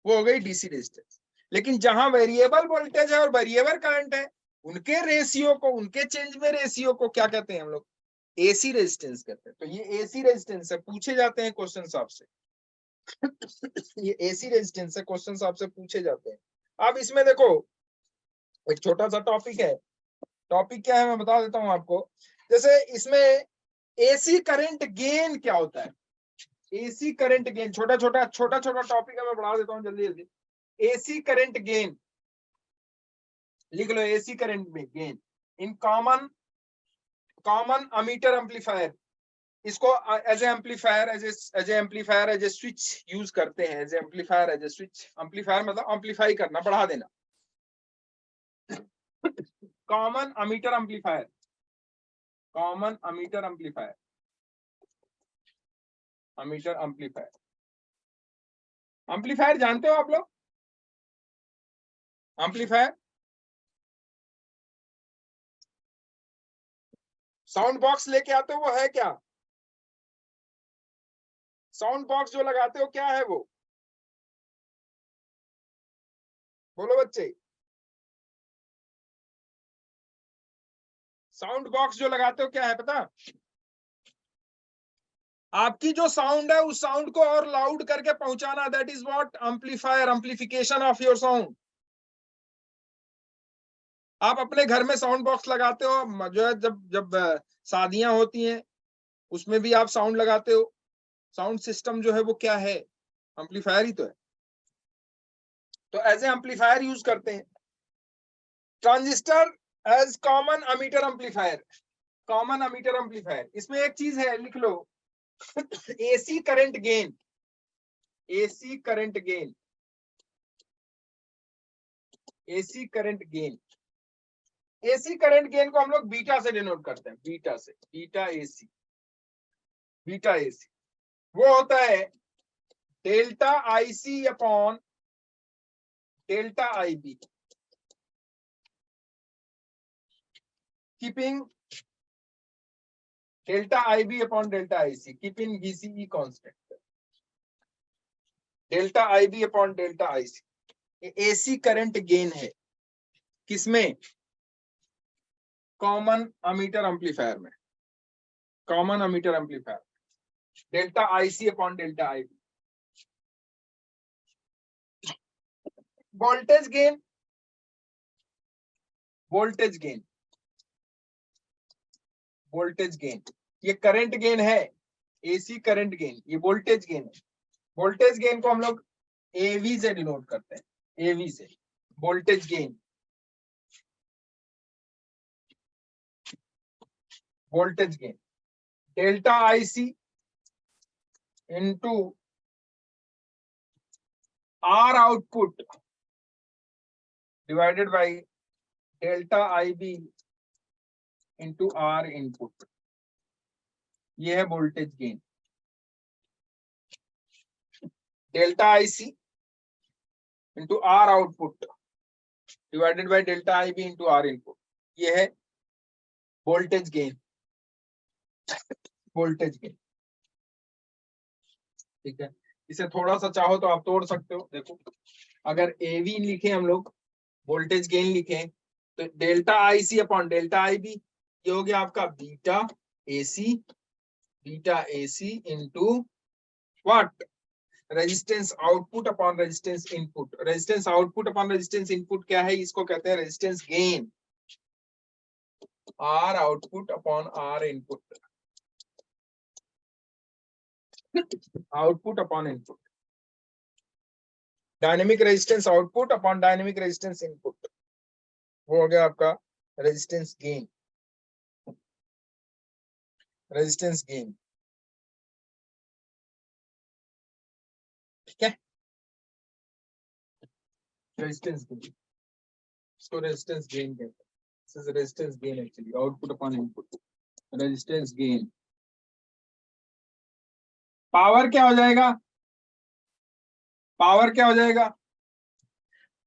वो हो गई DC रेजिस्टेंस। लेकिन जहां वेरिएबल वोल्टेज है और वेरिएबल करंट है, उनके रेशियो को, उनके चेंज में रेशियो को क्या कहते हैं हम लोग? AC रेजिस्टेंस कहते हैं। तो ये AC रेजिस्टेंस है, पूछे जाते हैं क्वेश्चन आपसे। ये AC रेजिस्टेंस है, क्वेश्चन आपसे पूछे जाते हैं। अब इसमें देखो एक छोटा सा टॉपिक है, टॉपिक क्या है मैं बता देता हूं आपको। जैसे इसमें AC करंट गेन क्या होता है? AC करंट गेन, छोटा छोटा टॉपिक है, मैं बढ़ा देता हूं जल्दी जल्दी। AC करंट गेन लिख लो, AC करंट में gain in common emitter amplifier. इसको as amplifier, as a switch use करते हैं, as amplifier, as a switch. Amplifier मतलब एम्पलीफाई करना, बढ़ा देना। Common emitter amplifier, common emitter amplifier, emitter amplifier. Amplifier जानते हो आप लोग? एम्पलीफायर साउंड बॉक्स लेके आते हो, वो है क्या? साउंड बॉक्स जो लगाते हो क्या है वो, बोलो बच्चे। साउंड बॉक्स जो लगाते हो क्या है पता? आपकी जो साउंड है उस साउंड को और लाउड करके पहुंचाना, that is what amplifier, amplification of your sound. आप अपने घर में साउंड बॉक्स लगाते हो, जो है जब जब शादियां होती हैं उसमें भी आप साउंड लगाते हो। साउंड सिस्टम जो है वो क्या है, एम्पलीफायर ही तो है। तो एज ए एम्पलीफायर यूज करते हैं। Transistor as common emitter amplifier, common emitter amplifier. इसमें एक चीज है, लिख लो, AC current gain, AC current gain, AC current gain. AC current gain को हम लोग बीटा से डिनोट करते हैं, बीटा से, बीटा एसी, बीटा एसी। वो होता है delta IC upon delta IB, keeping delta IB upon delta IC, keeping VCE constant, delta IB upon delta IC. AC current gain है किसमें, कॉमन अमीटर एम्पलीफायर में, common emitter amplifier, delta IC upon delta IB. Voltage gain, voltage gain, voltage gain, ये current gain है, AC current gain, ये voltage gain है। Voltage gain को हम लोग एवी से डिनोट करते हैं, एवी से, voltage gain, voltage gain, delta IC into R output divided by delta IB into R input, ये है voltage gain. Delta IC into R output divided by delta IB into R input, ये है voltage gain, voltage gain. ठीक है, इसे थोड़ा सा चाहो तो आप तोड़ सकते हो। देखो, अगर एवी लिखे हम लोग, वोल्टेज गेन लिखे, तो delta IC upon delta IB, ये हो गया आपका beta AC, beta AC into what, resistance output upon resistance input. Resistance output upon resistance input क्या है, इसको कहते हैं resistance gain, R output upon R input, output upon input, dynamic resistance output upon dynamic resistance input, वो हो गया आपका resistance gain, resistance gain. ठीक है, रेजिस्टेंस गेन, इसको रेजिस्टेंस गेन कहते हैं। This is resistance gain actually, output upon input, resistance gain. Power क्या हो जाएगा, पावर क्या हो जाएगा,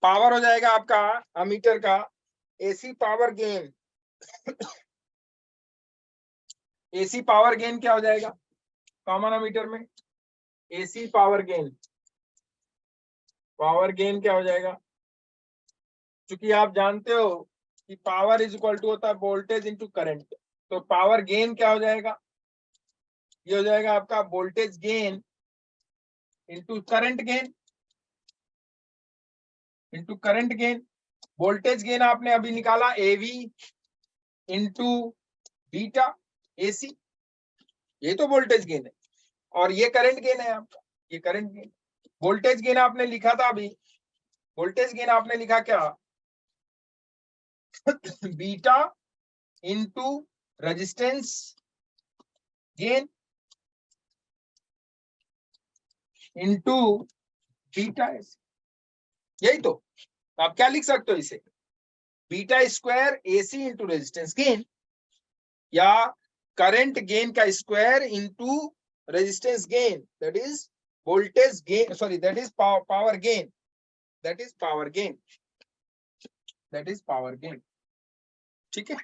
पावर हो जाएगा आपका अमीटर का AC power gain. AC power gain क्या हो जाएगा कॉमन अमीटर में, AC power gain, power gain क्या हो जाएगा, क्योंकि आप जानते हो कि पावर इज इक्वल टू होता है वोल्टेज इंटू करंट, तो पावर गेन क्या हो जाएगा, ये हो जाएगा आपका voltage gain into current gain, into current gain. Voltage gain आपने अभी निकाला एवी इंटू बीटा एसी, ये तो वोल्टेज गेन है, और ये करंट गेन है आपका, ये करंट गेन। वोल्टेज गेन आपने लिखा था अभी, वोल्टेज गेन आपने लिखा क्या, beta into resistance gain into beta AC, यही तो आप क्या लिख सकते हो इसे, beta square AC into resistance gain, या करंट गेन का square into resistance gain, that is voltage gain, sorry that is power gain, that is power gain, that is power gain. ठीक है,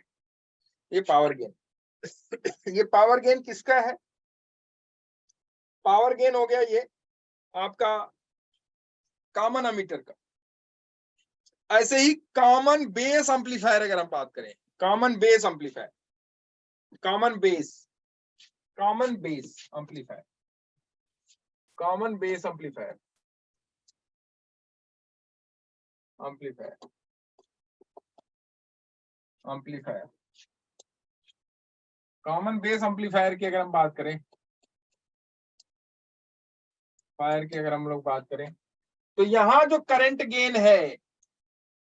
ये पावर गेन। ये power gain किसका है, power gain हो गया ये आपका कॉमन अमीटर का। ऐसे ही कॉमन बेस एम्पलीफायर अगर हम बात करें, common base amplifier, common base amplifier, common base amplifier, amplifier common base amplifier की अगर हम बात करें, फायर की अगर हम लोग बात करें, तो यहां जो करंट गेन है,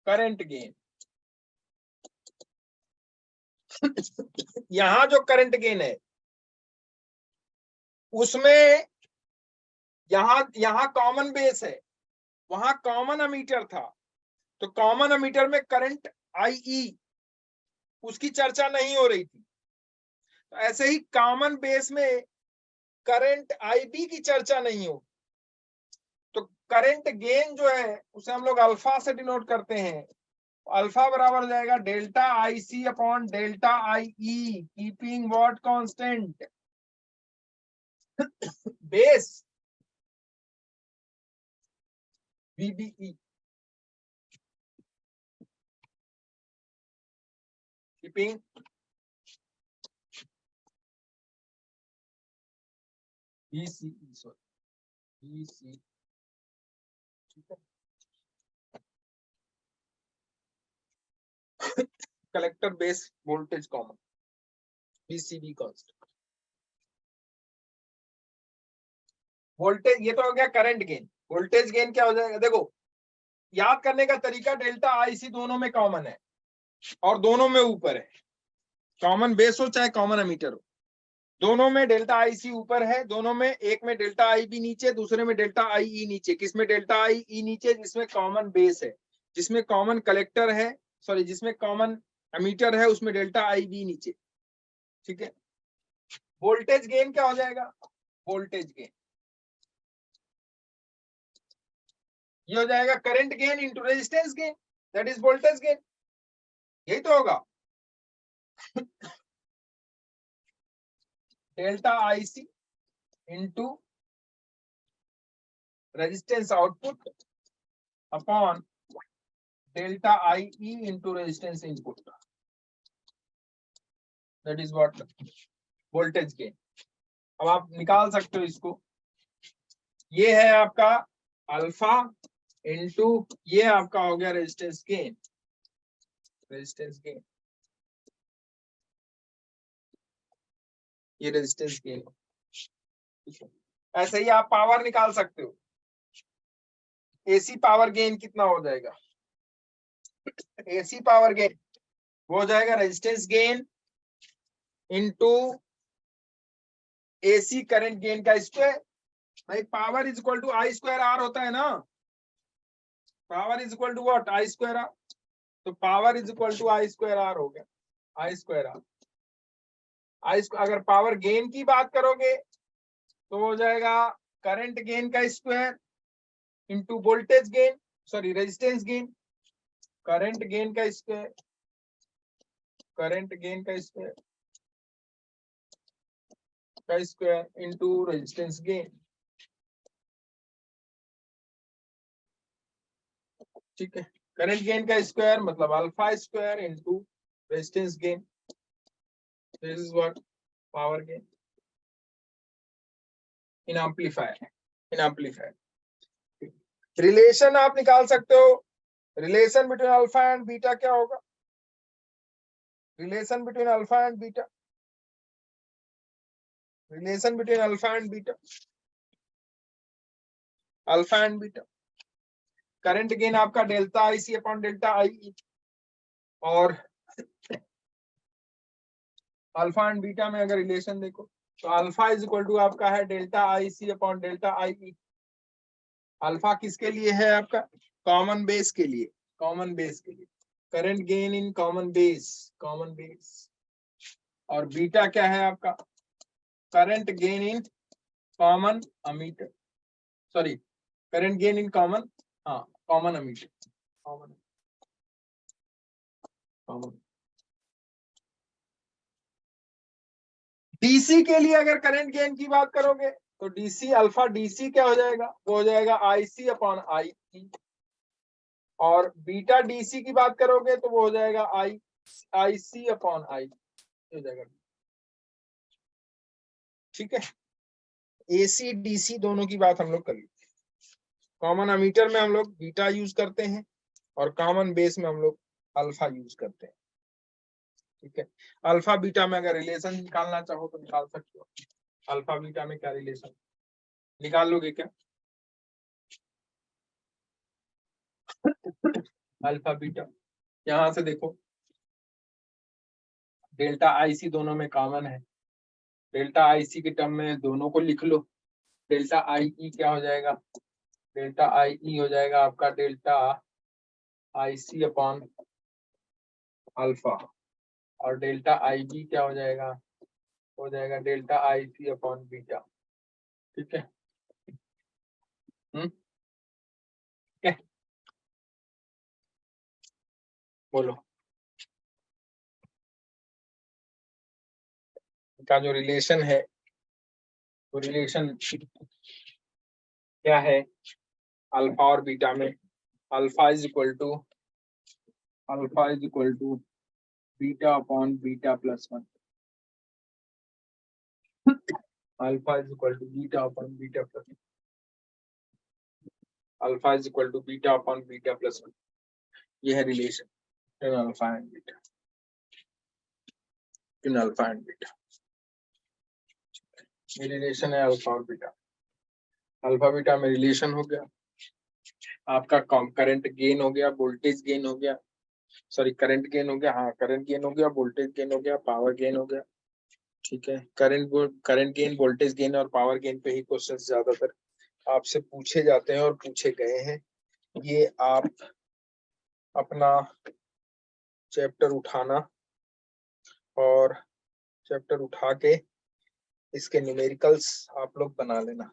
करंट गेन यहां जो करंट गेन है उसमें यहां कॉमन बेस है, वहां कॉमन अमीटर था, तो कॉमन अमीटर में करंट IE उसकी चर्चा नहीं हो रही थी। तो ऐसे ही कॉमन बेस में करंट IB की चर्चा नहीं हो, तो करंट गेन जो है उसे हम लोग अल्फा से डिनोट करते हैं। अल्फा बराबर हो जाएगा delta IC upon delta IE, keeping what constant, base VBE, keeping BCE, sorry BC, ठीक है, collector base voltage common, BCB constant. Voltage ये तो हो गया करंट गेन। वोल्टेज गेन क्या हो जाएगा, देखो याद करने का तरीका, डेल्टा IC दोनों में कॉमन है और दोनों में ऊपर है, कॉमन बेस हो चाहे कॉमन अमीटर हो, दोनों में डेल्टा IC ऊपर है, दोनों में, एक में डेल्टा IB नीचे, दूसरे में डेल्टा IE नीचे। किसमें डेल्टा IE नीचे, जिसमें कॉमन बेस है, जिसमें कॉमन कलेक्टर है, सॉरी जिसमें कॉमन अमीटर है उसमें डेल्टा IB नीचे, ठीक है। वोल्टेज गेन क्या हो जाएगा, वोल्टेज गेन ये हो जाएगा current gain into resistance gain, that is voltage gain, यही तो होगा। Delta IC into resistance output upon delta IE into resistance input, that is what voltage gain. अब आप निकाल सकते हो इसको, ये है आपका अल्फा इंटू ये आपका हो गया रेजिस्टेंस गेन, रेजिस्टेंस गेन, ये रेजिस्टेंस गेन। ऐसे ही आप पावर निकाल सकते हो, AC पावर गेन कितना हो जाएगा, AC पावर गेन वो हो जाएगा resistance gain into AC current gain का स्क्वायर। भाई power is equal to I square R होता है ना, power is equal to what, I square R, तो power is equal to I square R हो गया, I स्क्वायर R। अगर power gain की बात करोगे तो हो जाएगा करंट गेन का square into voltage gain, sorry resistance gain, current gain का स्क्वायर, करंट गेन का स्क्वायर इंटू रेजिस्टेंस गेन, ठीक है। करंट गेन का स्क्वायर मतलब alpha square into resistance gain, this is what power gain in amplifier, in amplifier. Relation आप निकाल सकते हो, relation between alpha and beta क्या होगा, relation between alpha and beta, relation between alpha and beta, alpha and beta, current gain आपका delta IC upon delta IE, और alpha and beta में अगर रिलेशन देखो तो अल्फा इज इक्वल टू आपका है delta IC upon delta IE। Alpha किसके लिए है आपका, कॉमन बेस के लिए, कॉमन बेस के लिए, current gain in common base, common base, और बीटा क्या है आपका, current gain in common emitter, sorry current gain in common, हाँ common emitter, common, common. DC के लिए अगर करंट गेन की बात करोगे तो डीसी अल्फा डीसी क्या हो जाएगा, वो हो जाएगा आईसी अपॉन आई, और बीटा डीसी की बात करोगे तो वो हो जाएगा आईसी अपॉन आई हो जाएगा। ठीक है, एसी डीसी दोनों की बात हम लोग कर ली। कॉमन अमीटर में हम लोग बीटा यूज करते हैं और कॉमन बेस में हम लोग अल्फा यूज करते हैं। ठीक है, अल्फा बीटा में अगर रिलेशन निकालना चाहो तो निकाल सकते हो। अल्फा बीटा में क्या रिलेशन निकाल लोगे क्या? अल्फा बीटा यहां से देखो, डेल्टा आईसी दोनों में कॉमन है, डेल्टा आईसी के टर्म में दोनों को लिख लो। डेल्टा आई क्या हो जाएगा, डेल्टा आई हो जाएगा आपका डेल्टा आईसी अपॉन अल्फा, और डेल्टा आई बी क्या हो जाएगा, हो जाएगा डेल्टा आईसी अपॉन बीटा। ठीक है, ठीक है, बोलो का जो रिलेशन है वो रिलेशन क्या है अल्फा और बीटा में? Alpha is equal to beta upon beta plus 1। Alpha is equal to beta upon beta plus 1। Alpha is equal to beta upon beta plus 1। ये है relation in alpha and beta, in alpha and beta. ये relation है alpha और beta. Alpha beta में relation हो गया, आपका current gain हो गया, वोल्टेज गेन हो गया, सॉरी करंट गेन हो गया, हाँ करंट गेन हो गया, वोल्टेज गेन हो गया, पावर गेन हो गया। ठीक है, करंट गेन, वोल्टेज गेन और पावर गेन पे ही क्वेश्चन ज्यादातर आपसे पूछे जाते हैं और पूछे गए हैं। ये आप अपना चैप्टर उठाना और चैप्टर उठा के इसके न्यूमेरिकल्स आप लोग बना लेना।